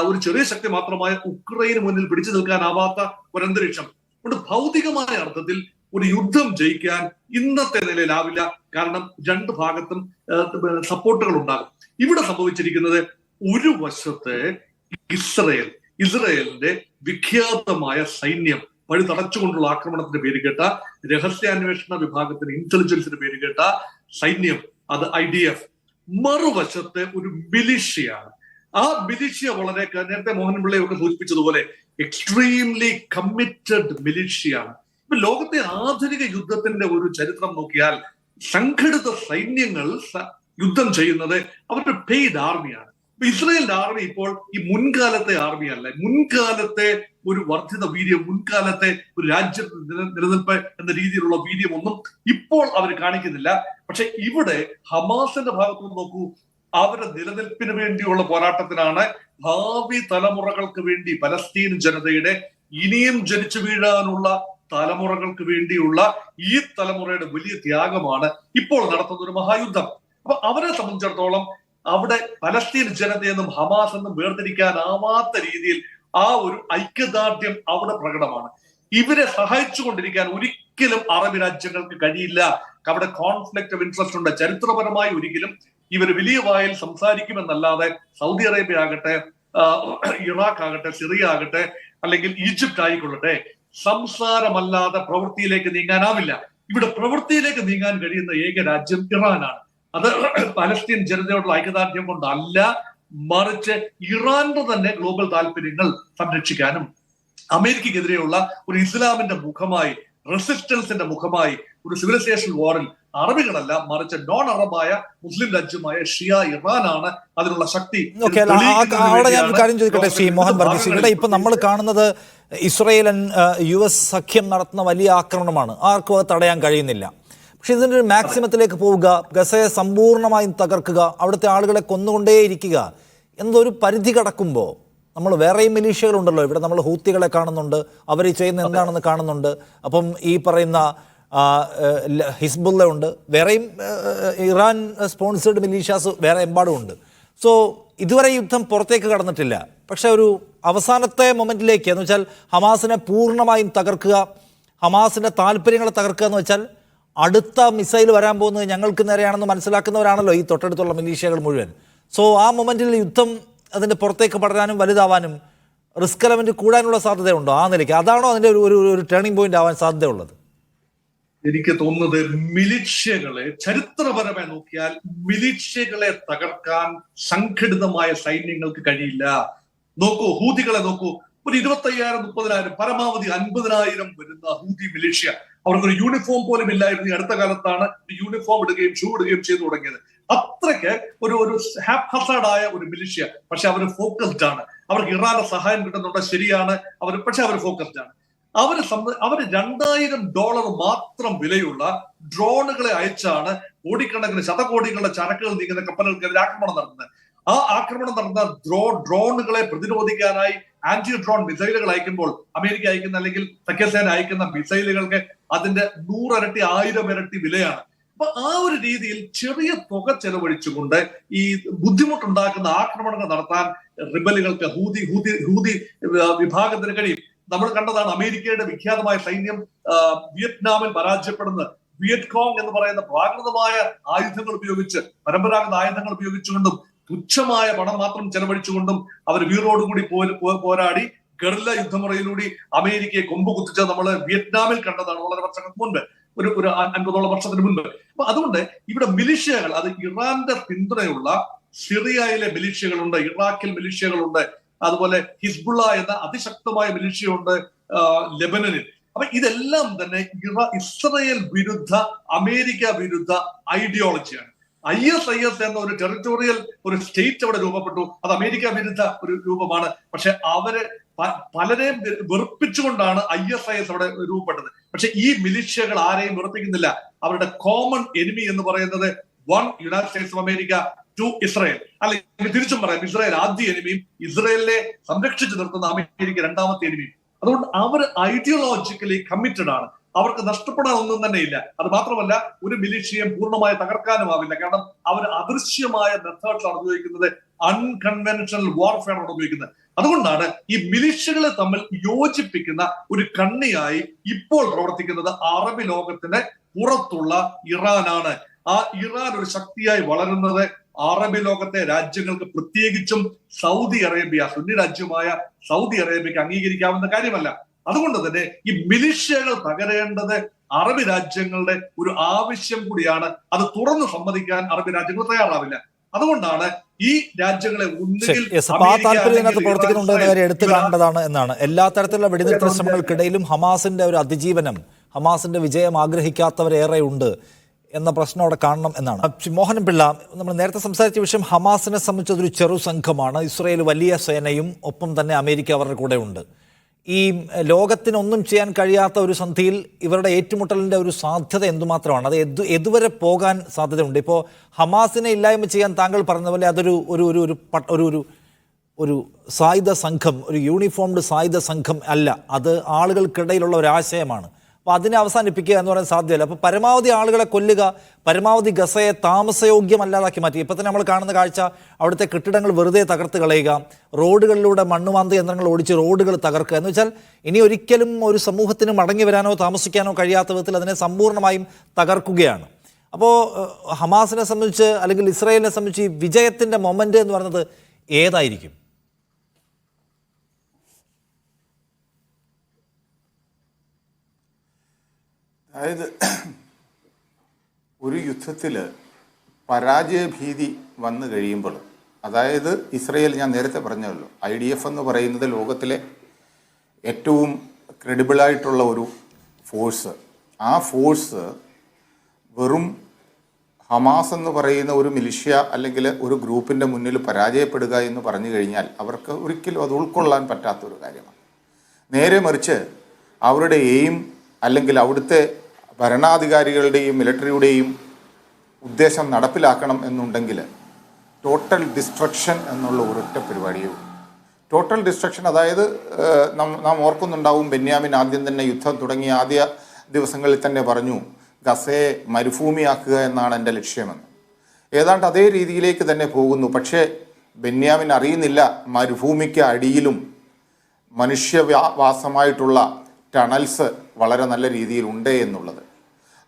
ഒരു ചെറിയ ശക്തി മാത്രമായ ഉക്രൈന് മുന്നിൽ പിടിച്ചു നിൽക്കാനാവാത്ത ഒരു അന്തരീക്ഷം കൊണ്ട് ഭൗതികമായ അർത്ഥത്തിൽ ഒരു യുദ്ധം ജയിക്കാൻ ഇന്നത്തെ നിലയിലാവില്ല. കാരണം രണ്ട് ഭാഗത്തും സപ്പോർട്ടുകൾ ഉണ്ടാകും. ഇവിടെ സംഭവിച്ചിരിക്കുന്നത്, ഒരു വശത്ത് ഇസ്രയേലിന്റെ വിഖ്യാതമായ സൈന്യം വഴി തടച്ചുകൊണ്ടുള്ള ആക്രമണത്തിന്റെ പേര് കേട്ട, രഹസ്യാന്വേഷണ വിഭാഗത്തിന്, ഇന്റലിജൻസിന് പേര് കേട്ട സൈന്യം, അത് IDF. മറുവശത്ത് ഒരു മിലിഷ്യയാണ്. ആ മിലിഷ്യ വളരെ, നേരത്തെ മോഹൻപിള്ളയൊക്കെ സൂചിപ്പിച്ചതുപോലെ, എക്സ്ട്രീംലി കമ്മിറ്റഡ് മിലിഷ്യയാണ്. ഇപ്പൊ ലോകത്തെ ആധുനിക യുദ്ധത്തിന്റെ ഒരു ചരിത്രം നോക്കിയാൽ, സംഘടിത സൈന്യങ്ങൾ യുദ്ധം ചെയ്യുന്നത് അവരുടെ പെയ്ഡ് ആർമിയാണ്. ഇപ്പൊ ഇസ്രായേലിന്റെ ആർമി ഇപ്പോൾ ഈ മുൻകാലത്തെ ആർമി അല്ല. മുൻകാലത്തെ ഒരു വർദ്ധിത വീര്യം, മുൻകാലത്തെ ഒരു രാജ്യത്ത് നിലനിൽപ്പ് എന്ന രീതിയിലുള്ള വീര്യമൊന്നും ഇപ്പോൾ അവർ കാണിക്കുന്നില്ല. പക്ഷെ ഇവിടെ ഹമാസിന്റെ ഭാഗത്തുനിന്ന് നോക്കൂ, അവരുടെ നിലനിൽപ്പിന് വേണ്ടിയുള്ള പോരാട്ടത്തിനാണ്. ഭാവി തലമുറകൾക്ക് വേണ്ടി, പലസ്തീൻ ജനതയുടെ ഇനിയും ജനിച്ചു വീഴാനുള്ള തലമുറകൾക്ക് വേണ്ടിയുള്ള ഈ തലമുറയുടെ വലിയ ത്യാഗമാണ് ഇപ്പോൾ നടത്തുന്ന ഒരു മഹായുദ്ധം. അപ്പൊ അവരെ സംബന്ധിച്ചിടത്തോളം അവിടെ പലസ്തീൻ ജനതയെന്നും ഹമാസ് എന്നും വേർതിരിക്കാനാവാത്ത രീതിയിൽ ആ ഒരു ഐക്യദാർഢ്യം അവിടെ പ്രകടമാണ്. ഇവരെ സഹായിച്ചുകൊണ്ടിരിക്കാൻ ഒരിക്കലും അറബ് രാജ്യങ്ങൾക്ക് കഴിയില്ല. അവിടെ കോൺഫ്ലിക്റ്റ് ഓഫ് ഇൻട്രസ്റ്റ് ഉണ്ട്. ചരിത്രപരമായി ഒരിക്കലും ഇവർ വലിയ വായിൽ സംസാരിക്കുമെന്നല്ലാതെ സൗദി അറേബ്യ ആകട്ടെ, ഇറാഖ് ആകട്ടെ, സിറിയ ആകട്ടെ, അല്ലെങ്കിൽ ഈജിപ്റ്റ് ആയിക്കൊള്ളട്ടെ, സംസാരമല്ലാതെ പ്രവൃത്തിയിലേക്ക് നീങ്ങാനാവില്ല. ഇവിടെ പ്രവൃത്തിയിലേക്ക് നീങ്ങാൻ കഴിയുന്ന ഏക രാജ്യം ഇറാനാണ്. അത് പലസ്തീൻ ജനതയോടുള്ള ഐക്യദാർഢ്യം കൊണ്ടല്ല, മറിച്ച് ഇറാന്റെ തന്നെ ഗ്ലോബൽ താല്പര്യങ്ങൾ സംരക്ഷിക്കാനും അമേരിക്കക്കെതിരെയുള്ള ഒരു ഇസ്ലാമിന്റെ മുഖമായി, റെസിസ്റ്റൻസിന്റെ മുഖമായി, ഒരു സിവിലൈസേഷൻ വാറിൽ അറബികളല്ല, മറിച്ച് നോൺ അറബായ മുസ്ലിം രാജ്യമായ ഷിയ ഇറാനാണ് അതിനുള്ള ശക്തി. അവിടെ ഞാൻ കാര്യം ചോദിക്കട്ടെ ശ്രീ മോഹൻ വർഗീസ്, ഇവിടെ ഇപ്പൊ നമ്മൾ കാണുന്നത് ഇസ്രായേൽ US സഖ്യം നടത്തുന്ന വലിയ ആക്രമണമാണ്. ആർക്കും അത് തടയാൻ കഴിയുന്നില്ല. പക്ഷെ ഇതിൻ്റെ ഒരു മാക്സിമത്തിലേക്ക് പോവുക, ഗസയെ സമ്പൂർണ്ണമായും തകർക്കുക, അവിടുത്തെ ആളുകളെ കൊന്നുകൊണ്ടേയിരിക്കുക എന്നൊരു പരിധി കടക്കുമ്പോൾ, നമ്മൾ വേറെയും മിലീഷ്യകളുണ്ടല്ലോ ഇവിടെ, നമ്മൾ ഹൂത്തികളെ കാണുന്നുണ്ട്, അവർ ചെയ്യുന്ന എന്താണെന്ന് കാണുന്നുണ്ട്. അപ്പം ഈ പറയുന്ന ഹിസ്ബുള്ള ഉണ്ട്, വേറെയും ഇറാൻ സ്പോൺസേഡ് മിലീഷ്യാസ് വേറെ എമ്പാടും ഉണ്ട്. സോ ഇതുവരെ യുദ്ധം പുറത്തേക്ക് കടന്നിട്ടില്ല. പക്ഷെ ഒരു അവസാനത്തെ മൊമെന്റിലേക്ക്, എന്ന് വെച്ചാൽ ഹമാസിനെ പൂർണ്ണമായും തകർക്കുക, ഹമാസിൻ്റെ താല്പര്യങ്ങളെ തകർക്കുക എന്ന് വെച്ചാൽ അടുത്ത മിസൈൽ വരാൻ പോകുന്നത് ഞങ്ങൾക്ക് നേരെയാണെന്ന് മനസ്സിലാക്കുന്നവരാണല്ലോ ഈ തൊട്ടടുത്തുള്ള മിലീഷ്യകൾ മുഴുവൻ. സോ ആ മൊമെന്റിൽ യുദ്ധം അതിൻ്റെ പുറത്തേക്ക് പടരാനും വലുതാവാനും റിസ്ക് എലമെന്റ് കൂടാനുള്ള സാധ്യതയുണ്ടോ? ആ നിലയ്ക്ക് അതാണോ അതിൻ്റെ ഒരു ടേണിംഗ് പോയിന്റ് ആവാൻ സാധ്യതയുള്ളത്? എനിക്ക് തോന്നുന്നത് മിലിഷ്യകളെ ചരിത്രപരമായി നോക്കിയാൽ മിലിഷ്യകളെ തകർക്കാൻ സംഘടിതമായ സൈന്യങ്ങൾക്ക് കഴിയില്ല. നോക്കൂ, ഹൂതികളെ നോക്കൂ. ഒരു 25,000-30,000 പരമാവധി 50,000 വരുന്ന ഹൂതി മിലിഷ്യ. അവർക്കൊരു യൂണിഫോം പോലും ഇല്ലായിരുന്നു. ഈ അടുത്ത കാലത്താണ് യൂണിഫോം ഇടുകയും ഷൂ ഇടുകയും ചെയ്തു തുടങ്ങിയത്. അത്രയ്ക്ക് ഒരു ഹാപ്ഹസാർഡായ ഒരു മിലിഷ്യ. പക്ഷെ അവർ ഫോക്കസ്ഡ് ആണ്. അവർക്ക് ഇറാന്റെ സഹായം കിട്ടുന്നുണ്ട്, ശരിയാണ്. പക്ഷെ അവർ ഫോക്കസ്ഡ് ആണ്. അവര് $2,000 മാത്രം വിലയുള്ള ഡ്രോണുകളെ അയച്ചാണ് കോടിക്കണക്കിന് ശതകോടികളുടെ ചരക്കുകൾ നീങ്ങുന്ന കപ്പലുകൾക്കെതിരെ ആക്രമണം നടത്തുന്നത്. ആ ആക്രമണം നടന്ന ഡ്രോണുകളെ പ്രതിരോധിക്കാനായി ആന്റി ഡ്രോൺ മിസൈലുകൾ അയക്കുമ്പോൾ അമേരിക്ക അയക്കുന്ന അല്ലെങ്കിൽ സഖ്യസേന അയക്കുന്ന മിസൈലുകൾക്ക് അതിന്റെ 100 ഇരട്ടി 1000 ഇരട്ടി വിലയാണ്. അപ്പൊ ആ ഒരു രീതിയിൽ ചെറിയ തുക ചെലവഴിച്ചുകൊണ്ട് ഈ ബുദ്ധിമുട്ടുണ്ടാക്കുന്ന ആക്രമണങ്ങൾ നടത്താൻ റിബലുകൾക്ക് ഹൂതി വിഭാഗത്തിന് കഴിയും. നമ്മൾ കണ്ടതാണ് അമേരിക്കയുടെ വിഖ്യാതമായ സൈന്യം വിയറ്റ്നാമിൽ പരാജയപ്പെടുന്നത്. വിയറ്റ്കോങ് എന്ന് പറയുന്ന പ്രാകൃതമായ ആയുധങ്ങൾ ഉപയോഗിച്ച്, പരമ്പരാഗത ആയുധങ്ങൾ ഉപയോഗിച്ചുകൊണ്ടും തുച്ഛമായ പണം മാത്രം ചെലവഴിച്ചുകൊണ്ടും അവർ വീറോടുകൂടി പോരാടി ഗറില്ല യുദ്ധമുറയിലൂടെ അമേരിക്കയെ കൊമ്പ് കുത്തിച്ച് നമ്മൾ വിയറ്റ്നാമിൽ കണ്ടതാണ് വളരെ വർഷങ്ങൾക്ക് മുൻപ്, ഒരു 50ഓളം വർഷത്തിന് മുൻപ്. അപ്പൊ അതുകൊണ്ട് ഇവിടെ മിലിഷ്യകൾ, അത് ഇറാന്റെ പിന്തുണയുള്ള സിറിയയിലെ മിലിഷ്യകളുണ്ട്, ഇറാഖിൽ മിലിഷ്യകളുണ്ട്, അതുപോലെ ഹിസ്ബുള്ള എന്ന അതിശക്തമായ മിലിഷ്യയുണ്ട് ലെബനനിൽ. അപ്പൊ ഇതെല്ലാം തന്നെ ഇസ്രയേൽ വിരുദ്ധ, അമേരിക്ക വിരുദ്ധ ഐഡിയോളജിയാണ്. ISIS എന്ന ഒരു ടെറിട്ടോറിയൽ ഒരു സ്റ്റേറ്റ് അവിടെ രൂപപ്പെട്ടു. അത് അമേരിക്ക വിരുദ്ധ ഒരു രൂപമാണ്. പക്ഷെ അവര് പലരെയും വെറുപ്പിച്ചുകൊണ്ടാണ് ISIS അവിടെ രൂപപ്പെട്ടത്. പക്ഷെ ഈ മിലിഷ്യകൾ ആരെയും വെറുപ്പിക്കുന്നില്ല. അവരുടെ കോമൺ എനിമി എന്ന് പറയുന്നത് 1 United States of America, 2 Israel. അല്ലെങ്കിൽ തിരിച്ചും പറയാം, ഇസ്രായേൽ ആദ്യ എനിമിയും ഇസ്രായേലിനെ സംരക്ഷിച്ചു നിർത്തുന്ന അമേരിക്ക രണ്ടാമത്തെ എനിമിയും. അതുകൊണ്ട് അവർ ഐഡിയോളജിക്കലി കമ്മിറ്റഡ് ആണ്. അവർക്ക് നഷ്ടപ്പെടാൻ ഒന്നും തന്നെ ഇല്ല. അത് മാത്രമല്ല, ഒരു മിലിഷ്യയും പൂർണ്ണമായി തകർക്കാനുമാവില്ല. കാരണം അവർ അദൃശ്യമായ മെത്തേഡ്സ് ആണ് ഉപയോഗിക്കുന്നത്, അൺകൺവെൻഷണൽ വാർഫെയർ ആണ് ഉപയോഗിക്കുന്നത്. അതുകൊണ്ടാണ് ഈ മിലിഷ്യകളെ തമ്മിൽ യോജിപ്പിക്കുന്ന ഒരു കണ്ണിയായി ഇപ്പോൾ പ്രവർത്തിക്കുന്നത് അറബ് ലോകത്തിന്റെ പുറത്തുള്ള ഇറാനാണ്. ആ ഇറാൻ ഒരു ശക്തിയായി വളരുന്നത് അറബ് ലോകത്തെ രാജ്യങ്ങൾക്ക്, പ്രത്യേകിച്ചും സൗദി അറേബ്യ, സുന്നി രാജ്യമായ സൗദി അറേബ്യക്ക് അംഗീകരിക്കാവുന്ന കാര്യമല്ല. അതുകൊണ്ട് തന്നെ ഈ മിലിഷ്യകൾ തകരേണ്ടത് അറബ് രാജ്യങ്ങളുടെ ഒരു ആവശ്യം കൂടിയാണ്. അത് തുറന്നു സമ്മതിക്കാൻ അറബ് രാജ്യങ്ങൾ തയ്യാറാവില്ല. അതുകൊണ്ടാണ് ഈ രാജ്യങ്ങളെ താല്പര്യത്തിനകത്ത് പ്രവർത്തിക്കുന്നുണ്ട് എന്ന കാര്യം എടുത്തു കാണേണ്ടതാണ് എന്നാണ്. എല്ലാ തരത്തിലുള്ള വെടിനിർത്തൽ ശ്രമങ്ങൾക്കിടയിലും ഹമാസിന്റെ ഒരു അതിജീവനം, ഹമാസിന്റെ വിജയം ആഗ്രഹിക്കാത്തവരേറെ ഉണ്ട് എന്ന പ്രശ്നം അവിടെ കാണണം എന്നാണ്. മോഹനൻ പിള്ള, നമ്മൾ നേരത്തെ സംസാരിച്ച വിഷയം ഹമാസിനെ സംബന്ധിച്ചതൊരു ചെറു സംഘമാണ്. ഇസ്രയേൽ വലിയ സേനയും ഒപ്പം തന്നെ അമേരിക്ക അവരുടെ കൂടെ ഉണ്ട്. ഈ ലോകത്തിനൊന്നും ചെയ്യാൻ കഴിയാത്ത ഒരു സന്ധിയിൽ ഇവരുടെ ഏറ്റുമുട്ടലിൻ്റെ ഒരു സാധ്യത എന്തുമാത്രമാണ്? അത് എതുവരെ പോകാൻ സാധ്യതയുണ്ട്? ഇപ്പോൾ ഹമാസിനെ ഇല്ലായ്മ ചെയ്യാൻ താങ്കൾ പറഞ്ഞ പോലെ അതൊരു ഒരു ഒരു ഒരു ഒരു സായുധ സംഘം, ഒരു യൂണിഫോംഡ് സായുധ സംഘം അല്ല, അത് ആളുകൾക്കിടയിലുള്ള ഒരു ആശയമാണ്. അപ്പോൾ അതിനെ അവസാനിപ്പിക്കുക എന്ന് പറയാൻ സാധ്യമല്ല. അപ്പോൾ പരമാവധി ആളുകളെ കൊല്ലുക, പരമാവധി ഗസയെ താമസയോഗ്യമല്ലാതാക്കി മാറ്റി. ഇപ്പം തന്നെ നമ്മൾ കാണുന്ന കാഴ്ച, അവിടുത്തെ കെട്ടിടങ്ങൾ വെറുതെ തകർത്ത് കളയുക, റോഡുകളിലൂടെ മണ്ണുമാന്ത യന്ത്രങ്ങൾ ഓടിച്ച് റോഡുകൾ തകർക്കുക. എന്ന് വെച്ചാൽ ഇനി ഒരിക്കലും ഒരു സമൂഹത്തിന് മടങ്ങി വരാനോ താമസിക്കാനോ കഴിയാത്ത വിധത്തിൽ അതിനെ സമ്പൂർണ്ണമായും തകർക്കുകയാണ്. അപ്പോൾ ഹമാസിനെ സംബന്ധിച്ച് അല്ലെങ്കിൽ ഇസ്രായേലിനെ സംബന്ധിച്ച് ഈ വിജയത്തിൻ്റെ മൊമെൻ്റ് എന്ന് പറയുന്നത് ഏതായിരിക്കും? അതായത് ഒരു യുദ്ധത്തിൽ പരാജയഭീതി വന്നു കഴിയുമ്പോൾ, അതായത് ഇസ്രയേൽ, ഞാൻ നേരത്തെ പറഞ്ഞല്ലോ, IDF എന്ന് പറയുന്നത് ലോകത്തിലെ ഏറ്റവും ക്രെഡിബിളായിട്ടുള്ള ഒരു ഫോഴ്സ്. ആ ഫോഴ്സ് വെറും ഹമാസ് എന്ന് പറയുന്ന ഒരു മിലിഷ്യ അല്ലെങ്കിൽ ഒരു ഗ്രൂപ്പിൻ്റെ മുന്നിൽ പരാജയപ്പെടുക എന്ന് പറഞ്ഞു കഴിഞ്ഞാൽ അവർക്ക് ഒരിക്കലും അത് ഉൾക്കൊള്ളാൻ പറ്റാത്തൊരു കാര്യമാണ്. നേരെ മറിച്ച് അവരുടെ എയിം അല്ലെങ്കിൽ അവിടുത്തെ ഭരണാധികാരികളുടെയും മിലിറ്ററിയുടെയും ഉദ്ദേശം നടപ്പിലാക്കണം എന്നുണ്ടെങ്കിൽ ടോട്ടൽ ഡിസ്ട്രക്ഷൻ എന്നുള്ള ഒരൊറ്റ പരിപാടിയും. ടോട്ടൽ ഡിസ്ട്രക്ഷൻ, അതായത് നാം ഓർക്കുന്നുണ്ടാവും, ബെന്യാമിൻ ആദ്യം തന്നെ യുദ്ധം തുടങ്ങിയ ആദ്യ ദിവസങ്ങളിൽ തന്നെ പറഞ്ഞു, ഗസയെ മരുഭൂമിയാക്കുക എന്നാണ് എൻ്റെ ലക്ഷ്യമെന്ന്. ഏതാണ്ട് അതേ രീതിയിലേക്ക് തന്നെ പോകുന്നു. പക്ഷേ ബെന്യാമിൻ അറിയുന്നില്ല മരുഭൂമിക്ക് അടിയിലും മനുഷ്യവാസമായിട്ടുള്ള ടണൽസ് വളരെ നല്ല രീതിയിൽ ഉണ്ട് എന്നുള്ളത്.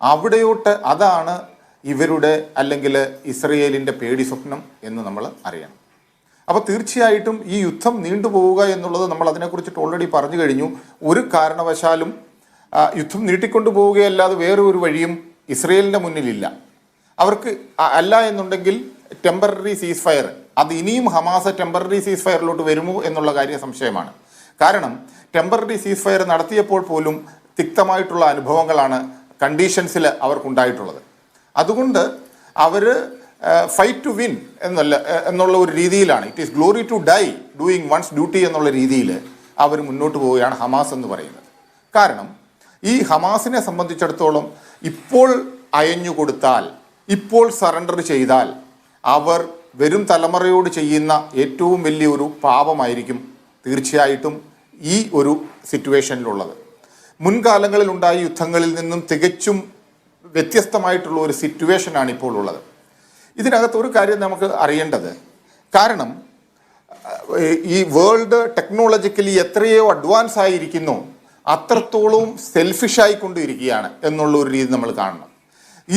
അവിടെയോട്ട് അതാണ് ഇവരുടെ അല്ലെങ്കിൽ ഇസ്രയേലിൻ്റെ പേടി സ്വപ്നം എന്ന് നമ്മൾ അറിയണം. അപ്പോൾ തീർച്ചയായിട്ടും ഈ യുദ്ധം നീണ്ടുപോവുക എന്നുള്ളത് നമ്മൾ അതിനെക്കുറിച്ചിട്ട് ഓൾറെഡി പറഞ്ഞു കഴിഞ്ഞു. ഒരു കാരണവശാലും യുദ്ധം നീട്ടിക്കൊണ്ടു പോവുകയല്ലാതെ വേറെ ഒരു വഴിയും ഇസ്രയേലിൻ്റെ മുന്നിലില്ല. അവർക്ക് അല്ല എന്നുണ്ടെങ്കിൽ ടെമ്പററി സീസ് ഫയർ, അത് ഇനിയും ഹമാസ് ടെമ്പററി സീസ് ഫയറിലോട്ട് വരുമോ എന്നുള്ള കാര്യം സംശയമാണ്. കാരണം ടെമ്പററി സീസ് ഫയർ നടത്തിയപ്പോൾ പോലും തിക്തമായിട്ടുള്ള അനുഭവങ്ങളാണ് കണ്ടീഷൻസിൽ അവർക്കുണ്ടായിട്ടുള്ളത്. അതുകൊണ്ട് അവർ ഫൈറ്റ് ടു വിൻ എന്നുള്ള ഒരു രീതിയിലാണ്, it is glory to die doing one's duty എന്നുള്ള രീതിയിൽ അവർ മുന്നോട്ട് പോവുകയാണ് ഹമാസ് എന്ന് പറയുന്നത്. കാരണം ഈ ഹമാസിനെ സംബന്ധിച്ചിടത്തോളം ഇപ്പോൾ അയഞ്ഞു കൊടുത്താൽ, ഇപ്പോൾ സറണ്ടർ ചെയ്താൽ അവർ വരും തലമുറയോട് ചെയ്യുന്ന ഏറ്റവും വലിയൊരു പാപമായിരിക്കും തീർച്ചയായിട്ടും ഈ ഒരു സിറ്റുവേഷനിലുള്ളത്. മുൻകാലങ്ങളിൽ ഉണ്ടായ യുദ്ധങ്ങളിൽ നിന്നും തികച്ചും വ്യത്യസ്തമായിട്ടുള്ള ഒരു സിറ്റുവേഷനാണ് ഇപ്പോൾ ഉള്ളത്. ഇതിനകത്ത് ഒരു കാര്യം നമുക്ക് അറിയേണ്ടത്, കാരണം ഈ വേൾഡ് ടെക്നോളജിക്കലി എത്രയോ അഡ്വാൻസ് ആയിരിക്കുന്നു അത്രത്തോളം സെൽഫിഷായിക്കൊണ്ടിരിക്കുകയാണ് എന്നുള്ള ഒരു രീതി നമ്മൾ കാണണം.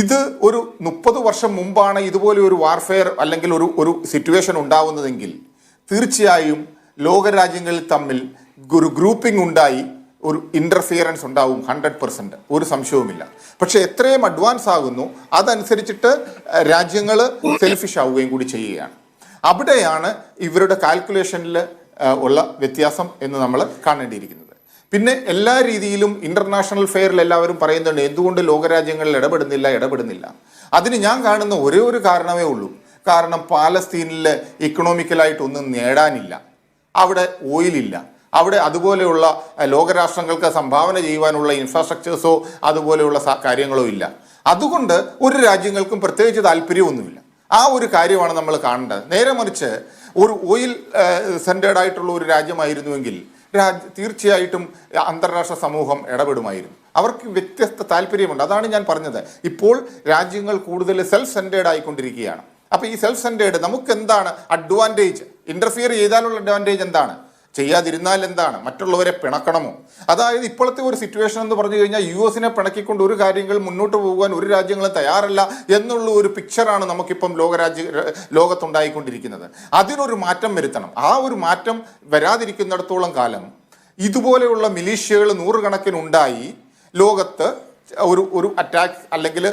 ഇത് ഒരു 30 വർഷം മുമ്പാണ് ഇതുപോലെ ഒരു വാർഫെയർ അല്ലെങ്കിൽ ഒരു സിറ്റുവേഷൻ ഉണ്ടാവുന്നതെങ്കിൽ തീർച്ചയായും ലോകരാജ്യങ്ങളിൽ തമ്മിൽ ഒരു ഗ്രൂപ്പിംഗ് ഉണ്ടായി ഒരു ഇൻ്റർഫിയറൻസ് ഉണ്ടാവും 100%, ഒരു സംശയവുമില്ല. പക്ഷെ എത്രയും അഡ്വാൻസ് ആകുന്നു അതനുസരിച്ചിട്ട് രാജ്യങ്ങൾ സെൽഫിഷ് ആവുകയും കൂടി ചെയ്യുകയാണ്. അവിടെയാണ് ഇവരുടെ കാൽക്കുലേഷനിൽ ഉള്ള വ്യത്യാസം എന്ന് നമ്മൾ കാണേണ്ടിയിരിക്കുന്നത്. പിന്നെ എല്ലാ രീതിയിലും ഇൻ്റർനാഷണൽ ഫെയറിൽ എല്ലാവരും പറയുന്നുണ്ട് എന്തുകൊണ്ട് ലോകരാജ്യങ്ങളിൽ ഇടപെടുന്നില്ല. അതിന് ഞാൻ കാണുന്ന ഒരേ ഒരു കാരണമേ ഉള്ളൂ. കാരണം പാലസ്തീനിൽ ഇക്കണോമിക്കലായിട്ടൊന്നും നേടാനില്ല, അവിടെ ഓയിലില്ല, അവിടെ അതുപോലെയുള്ള ലോകരാഷ്ട്രങ്ങൾക്ക് സംഭാവന ചെയ്യുവാനുള്ള ഇൻഫ്രാസ്ട്രക്ചേഴ്സോ അതുപോലെയുള്ള കാര്യങ്ങളോ ഇല്ല. അതുകൊണ്ട് ഒരു രാജ്യങ്ങൾക്കും പ്രത്യേകിച്ച് താല്പര്യമൊന്നുമില്ല. ആ ഒരു കാര്യമാണ് നമ്മൾ കാണേണ്ടത്. നേരെ മറിച്ച് ഒരു ഓയിൽ സെൻറ്റേർഡ് ആയിട്ടുള്ള ഒരു രാജ്യമായിരുന്നുവെങ്കിൽ തീർച്ചയായിട്ടും അന്താരാഷ്ട്ര സമൂഹം ഇടപെടുമായിരുന്നു. അവർക്ക് വ്യത്യസ്ത താല്പര്യമുണ്ട്. അതാണ് ഞാൻ പറഞ്ഞത്, ഇപ്പോൾ രാജ്യങ്ങൾ കൂടുതൽ സെൽഫ് സെൻറ്റേർഡ് ആയിക്കൊണ്ടിരിക്കുകയാണ്. അപ്പോൾ ഈ സെൽഫ് സെൻറ്റേർഡ് നമുക്ക് എന്താണ് അഡ്വാൻറ്റേജ്? ഇൻ്റർഫിയർ ചെയ്താലുള്ള അഡ്വാൻറ്റേജ് എന്താണ്? ചെയ്യാതിരുന്നാൽ എന്താണ്? മറ്റുള്ളവരെ പിണക്കണമോ? അതായത് ഇപ്പോഴത്തെ ഒരു സിറ്റുവേഷൻ എന്ന് പറഞ്ഞു കഴിഞ്ഞാൽ US പിണക്കിക്കൊണ്ട് ഒരു കാര്യങ്ങൾ മുന്നോട്ട് പോകുവാൻ ഒരു രാജ്യങ്ങളും തയ്യാറല്ല എന്നുള്ള ഒരു പിക്ചറാണ് നമുക്കിപ്പം ലോകത്തുണ്ടായിക്കൊണ്ടിരിക്കുന്നത്. അതിനൊരു മാറ്റം വരുത്തണം. ആ ഒരു മാറ്റം വരാതിരിക്കുന്നിടത്തോളം കാലം ഇതുപോലെയുള്ള മിലീഷ്യകൾ 100 കണക്കിനുണ്ടായി ലോകത്ത് ഒരു അറ്റാക്ക് അല്ലെങ്കിൽ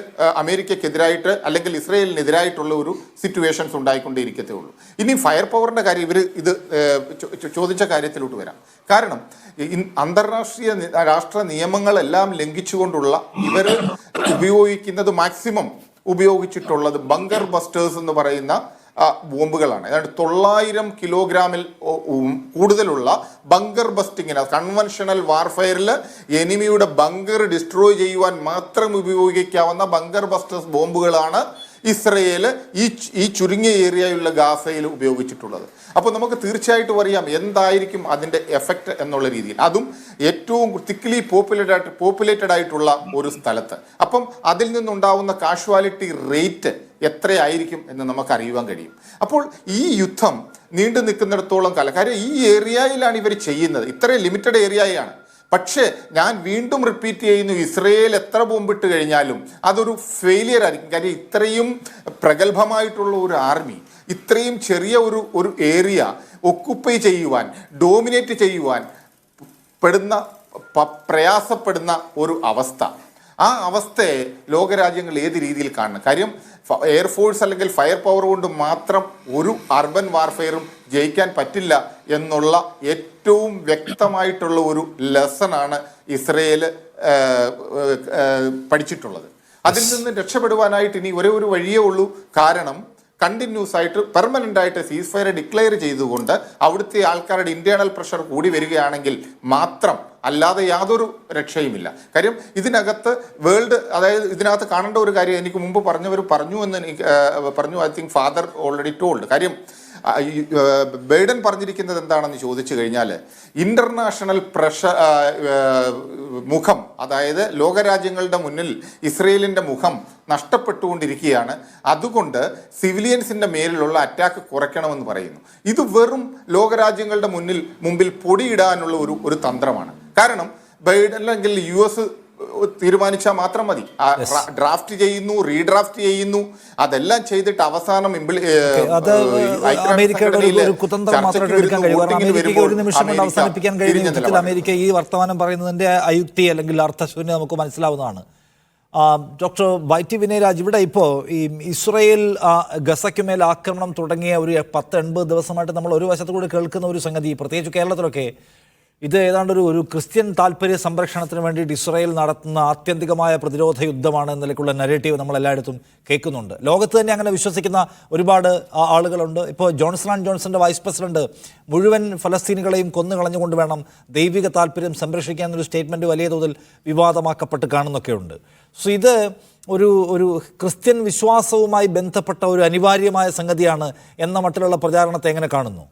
അമേരിക്കക്കെതിരായിട്ട് അല്ലെങ്കിൽ ഇസ്രയേലിനെതിരായിട്ടുള്ള ഒരു സിറ്റുവേഷൻസ് ഉണ്ടായിക്കൊണ്ടേയിരിക്കത്തേ ഉള്ളൂ. ഇനി ഫയർ പവറിൻ്റെ കാര്യം ഇവർ ഇത് ചോദിച്ച കാര്യത്തിലോട്ട് വരാം. കാരണം രാഷ്ട്ര നിയമങ്ങളെല്ലാം ലംഘിച്ചുകൊണ്ടുള്ള ഇവർ ഉപയോഗിക്കുന്നത് മാക്സിമം ഉപയോഗിച്ചിട്ടുള്ളത് ബങ്കർ ബസ്റ്റേഴ്സ് എന്ന് പറയുന്ന ബോംബുകളാണ്. ഏതാണ്ട് 900 കിലോഗ്രാമിൽ കൂടുതലുള്ള ബങ്കർ ബസ്റ്റിങ്ങിന്, കൺവെൻഷണൽ വാർഫെയറിൽ എനിമിയുടെ ബങ്കർ ഡിസ്ട്രോയ് ചെയ്യുവാൻ മാത്രം ഉപയോഗിക്കാവുന്ന ബങ്കർ ബസ്റ്റേഴ്സ് ബോംബുകളാണ് ഇസ്രയേൽ ഈ ചുരുങ്ങിയ ഏരിയയുള്ള ഗാസയിൽ ഉപയോഗിച്ചിട്ടുള്ളത്. അപ്പോൾ നമുക്ക് തീർച്ചയായിട്ടും അറിയാം എന്തായിരിക്കും അതിൻ്റെ എഫക്റ്റ് എന്നുള്ള രീതിയിൽ, അതും ഏറ്റവും തിക്ലി പോപ്പുലേറ്റഡ് ആയിട്ടുള്ള ഒരു സ്ഥലത്ത്. അപ്പം അതിൽ നിന്നുണ്ടാവുന്ന കാഷ്വാലിറ്റി റേറ്റ് എത്രയായിരിക്കും എന്ന് നമുക്ക് അറിയുവാൻ കഴിയും. അപ്പോൾ ഈ യുദ്ധം നീണ്ടു നിൽക്കുന്നിടത്തോളം കാലം, കാര്യം ഈ ഏരിയയിലാണ് ഇവർ ചെയ്യുന്നത്, ഇത്രയും ലിമിറ്റഡ് ഏരിയയാണ്. പക്ഷേ ഞാൻ വീണ്ടും റിപ്പീറ്റ് ചെയ്യുന്നു, ഇസ്രയേൽ എത്ര ബോംബിട്ട് കഴിഞ്ഞാലും അതൊരു ഫെയിലിയർ ആയിരിക്കും. കാര്യം ഇത്രയും പ്രഗത്ഭമായിട്ടുള്ള ഒരു ആർമി ഇത്രയും ചെറിയ ഒരു ഏരിയ ഒക്കുപ്പൈ ചെയ്യുവാൻ, ഡോമിനേറ്റ് ചെയ്യുവാൻ പ്രയാസപ്പെടുന്ന ഒരു അവസ്ഥ, ആ അവസ്ഥയെ ലോകരാജ്യങ്ങൾ ഏത് രീതിയിൽ കാണണം? കാര്യം എയർഫോഴ്സ് അല്ലെങ്കിൽ ഫയർ പവർ കൊണ്ട് മാത്രം ഒരു അർബൻ വാർഫെയറും ജയിക്കാൻ പറ്റില്ല എന്നുള്ള ഏറ്റവും വ്യക്തമായിട്ടുള്ള ഒരു ലെസണാണ് ഇസ്രയേൽ പഠിച്ചിട്ടുള്ളത്. അതിൽ നിന്ന് രക്ഷപ്പെടുവാനായിട്ട് ഇനി ഒരേ ഒരു വഴിയേ ഉള്ളൂ. കാരണം കണ്ടിന്യൂസ് ആയിട്ട് പെർമനൻ്റ് ആയിട്ട് സീസ് ഫയർ ഡിക്ലെയർ ചെയ്തുകൊണ്ട് അവിടുത്തെ ആൾക്കാരുടെ ഇന്റേണൽ പ്രഷർ കൂടി വരികയാണെങ്കിൽ മാത്രം, അല്ലാതെ യാതൊരു രക്ഷയുമില്ല. കാര്യം ഇതിനകത്ത് അതായത് ഇതിനകത്ത് കാണേണ്ട ഒരു കാര്യം എനിക്ക് മുമ്പ് പറഞ്ഞു എന്ന് എനിക്ക് പറഞ്ഞു, I think father already told. കാര്യം ബൈഡൻ പറഞ്ഞിരിക്കുന്നത് എന്താണെന്ന് ചോദിച്ചു കഴിഞ്ഞാൽ ഇൻ്റർനാഷണൽ പ്രഷർ മുഖം, അതായത് ലോകരാജ്യങ്ങളുടെ മുന്നിൽ ഇസ്രയേലിൻ്റെ മുഖം നഷ്ടപ്പെട്ടുകൊണ്ടിരിക്കുകയാണ്, അതുകൊണ്ട് സിവിലിയൻസിൻ്റെ മേലിലുള്ള അറ്റാക്ക് കുറയ്ക്കണമെന്ന് പറയുന്നു. ഇത് വെറും ലോകരാജ്യങ്ങളുടെ മുമ്പിൽ പൊടിയിടാനുള്ള ഒരു തന്ത്രമാണ്. കാരണം ബൈഡൻ അല്ലെങ്കിൽ US തീരുമാനിച്ചാൽ മാത്രം മതി. ഡ്രാഫ്റ്റ് ചെയ്യുന്നു, റീഡ്രാഫ്റ്റ് ചെയ്യുന്നു, അതെല്ലാം ചെയ്തിട്ട് അവസാനം അത് അമേരിക്കയുടെ ഒരു കുതന്ത്രം മാത്രമായിട്ട് എടുക്കാൻ കഴിയും. അമേരിക്കയ്ക്ക് ഒരു നിമിഷം കൊണ്ട് അവസാനിപ്പിക്കാൻ കഴിയുന്ന വിധത്തിൽ അമേരിക്ക ഈ വർത്തമാനം പറയുന്നതിന്റെ അയുക്തി അല്ലെങ്കിൽ അർത്ഥശൂന്യത നമുക്ക് മനസ്സിലാവുന്നതാണ്. ഡോക്ടർ വൈറ്റി വിനയരാജ്, ഇവിടെ ഇപ്പോൾ ഈ ഇസ്രയേൽ ഗസയ്ക്കുമേൽ ആക്രമണം തുടങ്ങിയ ഒരു 10-80 ദിവസമായിട്ട് നമ്മൾ ഒരു വശത്തു കൂടി കേൾക്കുന്ന ഒരു സംഗതി, പ്രത്യേകിച്ച് കേരളത്തിലൊക്കെ ഇത് ഏതാണ്ട് ഒരു ക്രിസ്ത്യൻ താല്പര്യ സംരക്ഷണത്തിന് വേണ്ടിയിട്ട് ഇസ്രായേൽ നടത്തുന്ന ആത്യന്തികമായ പ്രതിരോധ യുദ്ധമാണ് എന്ന നിലയ്ക്കുള്ള നരേറ്റീവ് നമ്മൾ എല്ലായിടത്തും കേൾക്കുന്നുണ്ട്. ലോകത്ത് തന്നെ അങ്ങനെ വിശ്വസിക്കുന്ന ഒരുപാട് ആളുകളുണ്ട്. ഇപ്പോൾ ജോൺസൺ ആൻഡ് ജോൺസന്റെ വൈസ് പ്രസിഡന്റ് മുഴുവൻ ഫലസ്തീനികളെയും കൊന്നുകളഞ്ഞുകൊണ്ട് വേണം ദൈവിക താല്പര്യം സംരക്ഷിക്കാൻ എന്നൊരു സ്റ്റേറ്റ്മെൻറ്റ് വലിയ തോതിൽ വിവാദമാക്കപ്പെട്ട് കാണുന്നൊക്കെയുണ്ട്. സോ ഇത് ഒരു ക്രിസ്ത്യൻ വിശ്വാസവുമായി ബന്ധപ്പെട്ട ഒരു അനിവാര്യമായ സംഗതിയാണ് എന്ന മട്ടിലുള്ള പ്രചാരണത്തെ എങ്ങനെ കാണുന്നു?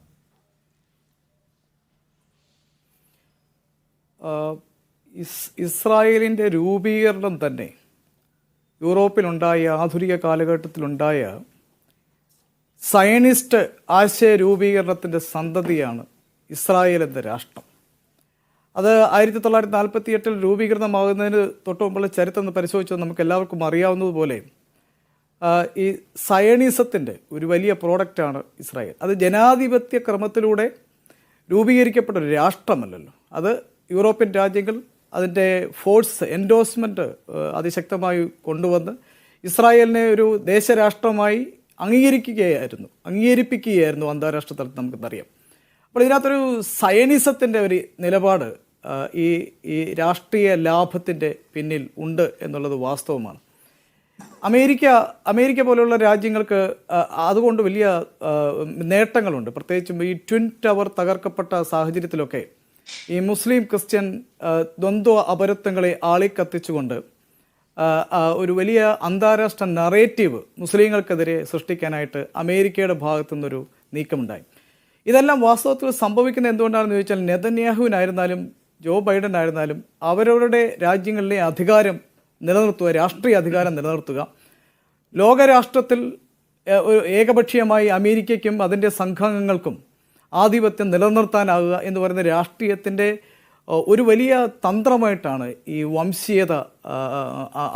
ഇസ്രായേലിൻ്റെ രൂപീകരണം തന്നെ യൂറോപ്പിലുണ്ടായ ആധുനിക കാലഘട്ടത്തിലുണ്ടായ സയനിസ്റ്റ് ആശയ രൂപീകരണത്തിൻ്റെ സന്തതിയാണ് ഇസ്രായേൽ എന്ന രാഷ്ട്രം. അത് 1948 രൂപീകൃതമാകുന്നതിന് തൊട്ട് മുമ്പുള്ള ചരിത്രം പരിശോധിച്ചത് നമുക്ക് എല്ലാവർക്കും അറിയാവുന്നതുപോലെ ഈ സയണിസത്തിൻ്റെ ഒരു വലിയ പ്രോഡക്റ്റാണ് ഇസ്രായേൽ. അത് ജനാധിപത്യ ക്രമത്തിലൂടെ രൂപീകരിക്കപ്പെട്ട ഒരു രാഷ്ട്രമല്ലല്ലോ. അത് യൂറോപ്യൻ രാജ്യങ്ങൾ അതിൻ്റെ ഫോഴ്സ് എൻഡോഴ്സ്മെൻറ്റ് അതിശക്തമായി കൊണ്ടുവന്ന് ഇസ്രായേലിനെ ഒരു ദേശരാഷ്ട്രമായി അംഗീകരിപ്പിക്കുകയായിരുന്നു അന്താരാഷ്ട്ര തലത്തിൽ നമുക്കെന്നറിയാം. അപ്പോൾ ഇതിനകത്തൊരു സയനിസത്തിൻ്റെ ഒരു നിലപാട് ഈ രാഷ്ട്രീയ ലാഭത്തിൻ്റെ പിന്നിൽ ഉണ്ട് എന്നുള്ളത് വാസ്തവമാണ്. അമേരിക്ക പോലെയുള്ള രാജ്യങ്ങൾക്ക് അതുകൊണ്ട് വലിയ നേട്ടങ്ങളുണ്ട്. പ്രത്യേകിച്ചും ഈ ട്വിൻ ടവർ തകർക്കപ്പെട്ട സാഹചര്യത്തിലൊക്കെ ഈ മുസ്ലിം ക്രിസ്ത്യൻ ദ്വന്ദ്വ അപരത്വങ്ങളെ ആളിക്കത്തിച്ചുകൊണ്ട് ഒരു വലിയ അന്താരാഷ്ട്ര നറേറ്റീവ് മുസ്ലിങ്ങൾക്കെതിരെ സൃഷ്ടിക്കാനായിട്ട് അമേരിക്കയുടെ ഭാഗത്തു നിന്നൊരു നീക്കമുണ്ടായി. ഇതെല്ലാം വാസ്തവത്തിൽ സംഭവിക്കുന്നത് എന്തുകൊണ്ടാണെന്ന് ചോദിച്ചാൽ നെതന്യാഹുവിനായിരുന്നാലും ജോ ബൈഡൻ ആയിരുന്നാലും അവരവരുടെ രാജ്യങ്ങളിലെ അധികാരം നിലനിർത്തുക, രാഷ്ട്രീയ അധികാരം നിലനിർത്തുക, ലോകരാഷ്ട്രത്തിൽ ഏകപക്ഷീയമായി അമേരിക്കയ്ക്കും അതിൻ്റെ സംഘാംഗങ്ങൾക്കും ആധിപത്യം നിലനിർത്താനാകുക എന്ന് പറയുന്ന രാഷ്ട്രീയത്തിൻ്റെ ഒരു വലിയ തന്ത്രമായിട്ടാണ് ഈ വംശീയത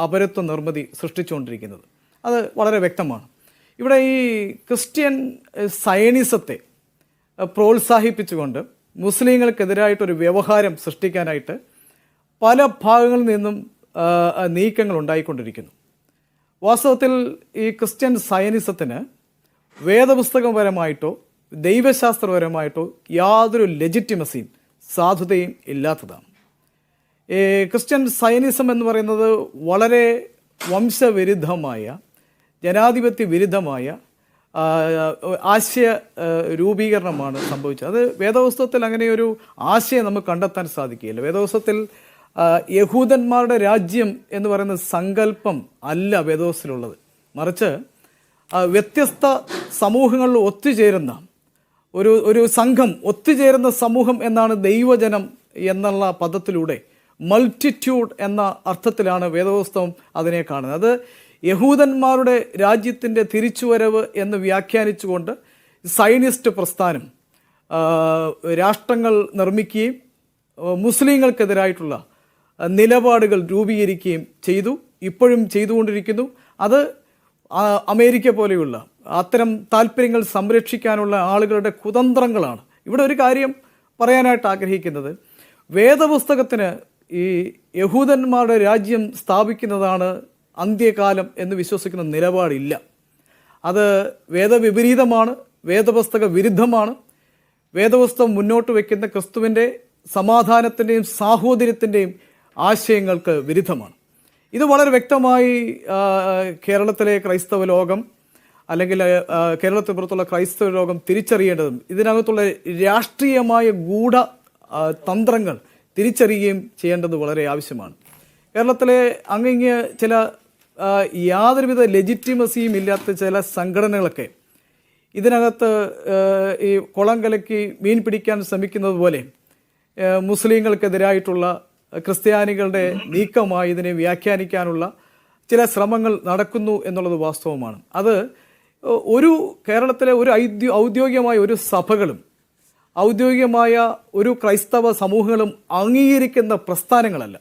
അപരത്വ നിർമ്മിതി സൃഷ്ടിച്ചുകൊണ്ടിരിക്കുന്നത്. അത് വളരെ വ്യക്തമാണ്. ഇവിടെ ഈ ക്രിസ്ത്യൻ സയനിസത്തെ പ്രോത്സാഹിപ്പിച്ചുകൊണ്ട് മുസ്ലിങ്ങൾക്കെതിരായിട്ടൊരു വ്യവഹാരം സൃഷ്ടിക്കാനായിട്ട് പല ഭാഗങ്ങളിൽ നിന്നും നീക്കങ്ങൾ ഉണ്ടായിക്കൊണ്ടിരിക്കുന്നു. വാസ്തവത്തിൽ ഈ ക്രിസ്ത്യൻ സയനിസത്തിന് വേദപുസ്തകപരമായിട്ടോ ദൈവശാസ്ത്രപരമായിട്ടോ യാതൊരു ലെജിറ്റിമസിയും സാധുതയും ഇല്ലാത്തതാണ്. ഈ ക്രിസ്ത്യൻ സയനിസം എന്ന് പറയുന്നത് വളരെ വംശവിരുദ്ധമായ, ജനാധിപത്യ വിരുദ്ധമായ ആശയ രൂപീകരണമാണ് സംഭവിച്ചത്. അത് വേദപുസ്തകത്തിൽ അങ്ങനെയൊരു ആശയം നമുക്ക് കണ്ടെത്താൻ സാധിക്കുകയില്ല. വേദപുസ്തകത്തിൽ യഹൂദന്മാരുടെ രാജ്യം എന്ന് പറയുന്ന സങ്കല്പം അല്ല വേദപുസ്തകത്തിലുള്ളത്. മറിച്ച് വ്യത്യസ്ത സമൂഹങ്ങളിൽ ഒത്തുചേരുന്ന ഒരു സംഘം, ഒത്തുചേരുന്ന സമൂഹം എന്നാണ് ദൈവജനം എന്നുള്ള പദത്തിലൂടെ മൾട്ടിറ്റ്യൂഡ് എന്ന അർത്ഥത്തിലാണ് വേദപുസ്തകം അതിനെ കാണുന്നത്. അത് യഹൂദന്മാരുടെ രാജ്യത്തിൻ്റെ തിരിച്ചുവരവ് എന്ന് വ്യാഖ്യാനിച്ചുകൊണ്ട് സയനിസ്റ്റ് പ്രസ്ഥാനം രാഷ്ട്രങ്ങൾ നിർമ്മിക്കുകയും മുസ്ലിങ്ങൾക്കെതിരായിട്ടുള്ള നിലപാടുകൾ രൂപീകരിക്കുകയും ചെയ്തു, ഇപ്പോഴും ചെയ്തുകൊണ്ടിരിക്കുന്നു. അത് അമേരിക്ക പോലെയുള്ള അത്തരം താല്പര്യങ്ങൾ സംരക്ഷിക്കാനുള്ള ആളുകളുടെ കുതന്ത്രങ്ങളാണ്. ഇവിടെ ഒരു കാര്യം പറയാനായിട്ട് ആഗ്രഹിക്കുന്നത്, വേദപുസ്തകത്തിന് ഈ യഹൂദന്മാരുടെ രാജ്യം സ്ഥാപിക്കുന്നതാണ് അന്ത്യകാലം എന്ന് വിശ്വസിക്കുന്ന നിലപാടില്ല. അത് വേദവിപരീതമാണ്, വേദപുസ്തക വിരുദ്ധമാണ്. വേദപുസ്തകം മുന്നോട്ട് വയ്ക്കുന്ന ക്രിസ്തുവിൻ്റെ സമാധാനത്തിൻ്റെയും സാഹോദര്യത്തിൻ്റെയും ആശയങ്ങൾക്ക് വിരുദ്ധമാണ്. ഇത് വളരെ വ്യക്തമായി കേരളത്തിലെ ക്രൈസ്തവ ലോകം അല്ലെങ്കിൽ കേരളത്തിന് പുറത്തുള്ള ക്രൈസ്തവ ലോകം തിരിച്ചറിയേണ്ടതും ഇതിനകത്തുള്ള രാഷ്ട്രീയമായ ഗൂഢ തന്ത്രങ്ങൾ തിരിച്ചറിയുകയും ചെയ്യേണ്ടത് വളരെ ആവശ്യമാണ്. കേരളത്തിലെ അങ്ങിങ്ങ് ചില യാതൊരുവിധ ലെജിറ്റിമസിയും ഇല്ലാത്ത ചില സംഘടനകളൊക്കെ ഇതിനകത്ത് ഈ കുളം കലക്കി മീൻ പിടിക്കാൻ ശ്രമിക്കുന്നത് പോലെ മുസ്ലിങ്ങൾക്കെതിരായിട്ടുള്ള ക്രിസ്ത്യാനികളുടെ നീക്കമായി ഇതിനെ വ്യാഖ്യാനിക്കാനുള്ള ചില ശ്രമങ്ങൾ നടക്കുന്നു എന്നുള്ളത് വാസ്തവമാണ്. അത് കേരളത്തിലെ ഒരു ഔദ്യോഗികമായ ഒരു സഭകളും ഔദ്യോഗികമായ ഒരു ക്രൈസ്തവ സമൂഹങ്ങളും അംഗീകരിക്കുന്ന പ്രസ്ഥാനങ്ങളല്ല.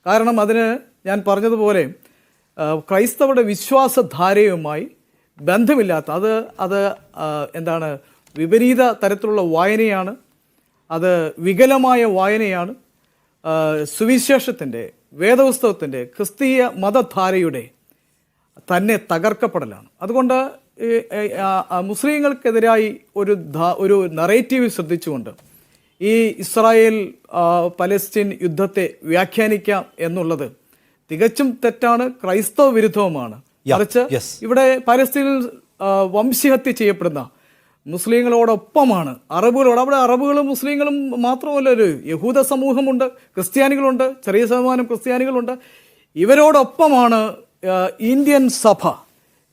കാരണം അതിന് ഞാൻ പറഞ്ഞതുപോലെ ക്രൈസ്തവരുടെ വിശ്വാസധാരയുമായി ബന്ധമില്ലാത്ത അത് എന്താണ് വിപരീത തരത്തിലുള്ള വായനയാണ്, അത് വികലമായ വായനയാണ്, സുവിശേഷത്തിൻ്റെ, വേദപുസ്തകത്തിൻ്റെ, ക്രിസ്തീയ മതധാരയുടെ തന്നെ തകർക്കപ്പെടലാണ്. അതുകൊണ്ട് മുസ്ലിങ്ങൾക്കെതിരായി ഒരു നറേറ്റീവ് ശ്രദ്ധിച്ചുകൊണ്ട് ഈ ഇസ്രായേൽ പലസ്തീൻ യുദ്ധത്തെ വ്യാഖ്യാനിക്കാം എന്നുള്ളത് തികച്ചും തെറ്റാണ്, ക്രൈസ്തവ വിരുദ്ധവുമാണ്. മറിച്ച് ഇവിടെ പലസ്തീനിൽ വംശഹത്യ ചെയ്യപ്പെടുന്ന മുസ്ലിങ്ങളോടൊപ്പമാണ് അറബുകളോട്. അവിടെ അറബുകളും മുസ്ലിങ്ങളും മാത്രമല്ല, ഒരു യഹൂദ സമൂഹമുണ്ട്, ക്രിസ്ത്യാനികളുണ്ട്, ചെറിയ ശതമാനം ക്രിസ്ത്യാനികളുണ്ട്. ഇവരോടൊപ്പമാണ് ഇന്ത്യൻ സഭ,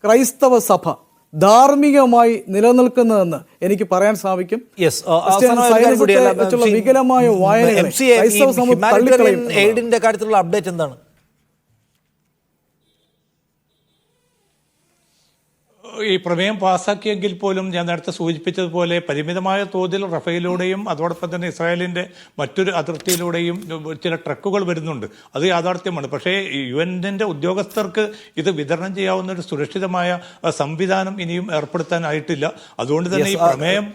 ക്രൈസ്തവ സഭ ധാർമ്മികമായി നിലനിൽക്കുന്നതെന്ന് എനിക്ക് പറയാൻ സാധിക്കും. വികലമായ വായനകളെ ക്രൈസ്തവ സമൂഹം തള്ളിക്കളയും. എയ്ഡിന്റെ കാര്യത്തിലുള്ള അപ്ഡേറ്റ് എന്താണ്? ഈ പ്രമേയം പാസ്സാക്കിയെങ്കിൽ പോലും ഞാൻ നേരത്തെ സൂചിപ്പിച്ചതുപോലെ പരിമിതമായ തോതിൽ റഫേലിലൂടെയും അതോടൊപ്പം തന്നെ ഇസ്രായേലിൻ്റെ മറ്റൊരു അതിർത്തിയിലൂടെയും ചില ട്രക്കുകൾ വരുന്നുണ്ട്. അത് യാഥാർത്ഥ്യമാണ്. പക്ഷേ UN-ന്റെ ഉദ്യോഗസ്ഥർക്ക് ഇത് വിതരണം ചെയ്യാവുന്ന ഒരു സുരക്ഷിതമായ സംവിധാനം ഇനിയും ഏർപ്പെടുത്താനായിട്ടില്ല. അതുകൊണ്ട് തന്നെ ഈ പ്രമേയം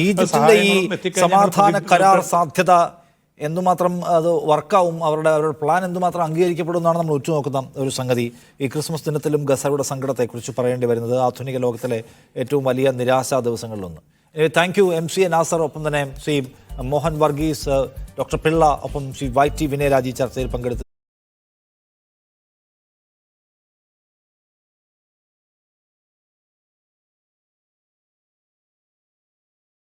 ഈജിപ്തിന്റെ ഈ സമാധാന കരാർ സാധ്യത എന്തുമാത്രം അത് വർക്കാവും, അവരുടെ പ്ലാൻ എന്തുമാത്രം അംഗീകരിക്കപ്പെടുമെന്നാണ് നമ്മൾ ഉറ്റുനോക്കുന്ന ഒരു സംഗതി. ഈ ക്രിസ്മസ് ദിനത്തിലും ഗസയുടെ സങ്കടത്തെക്കുറിച്ച് പറയേണ്ടി വരുന്നത് ആധുനിക ലോകത്തിലെ ഏറ്റവും വലിയ നിരാശാ ദിവസങ്ങളിലൊന്ന്. താങ്ക് യു MCA നാസർ, ഒപ്പം തന്നെ ശ്രീ മോഹൻ വർഗീസ്, ഡോക്ടർ പിള്ള, ഒപ്പം ശ്രീ YT വിനയരാജി ചർച്ചയിൽ പങ്കെടുത്തു.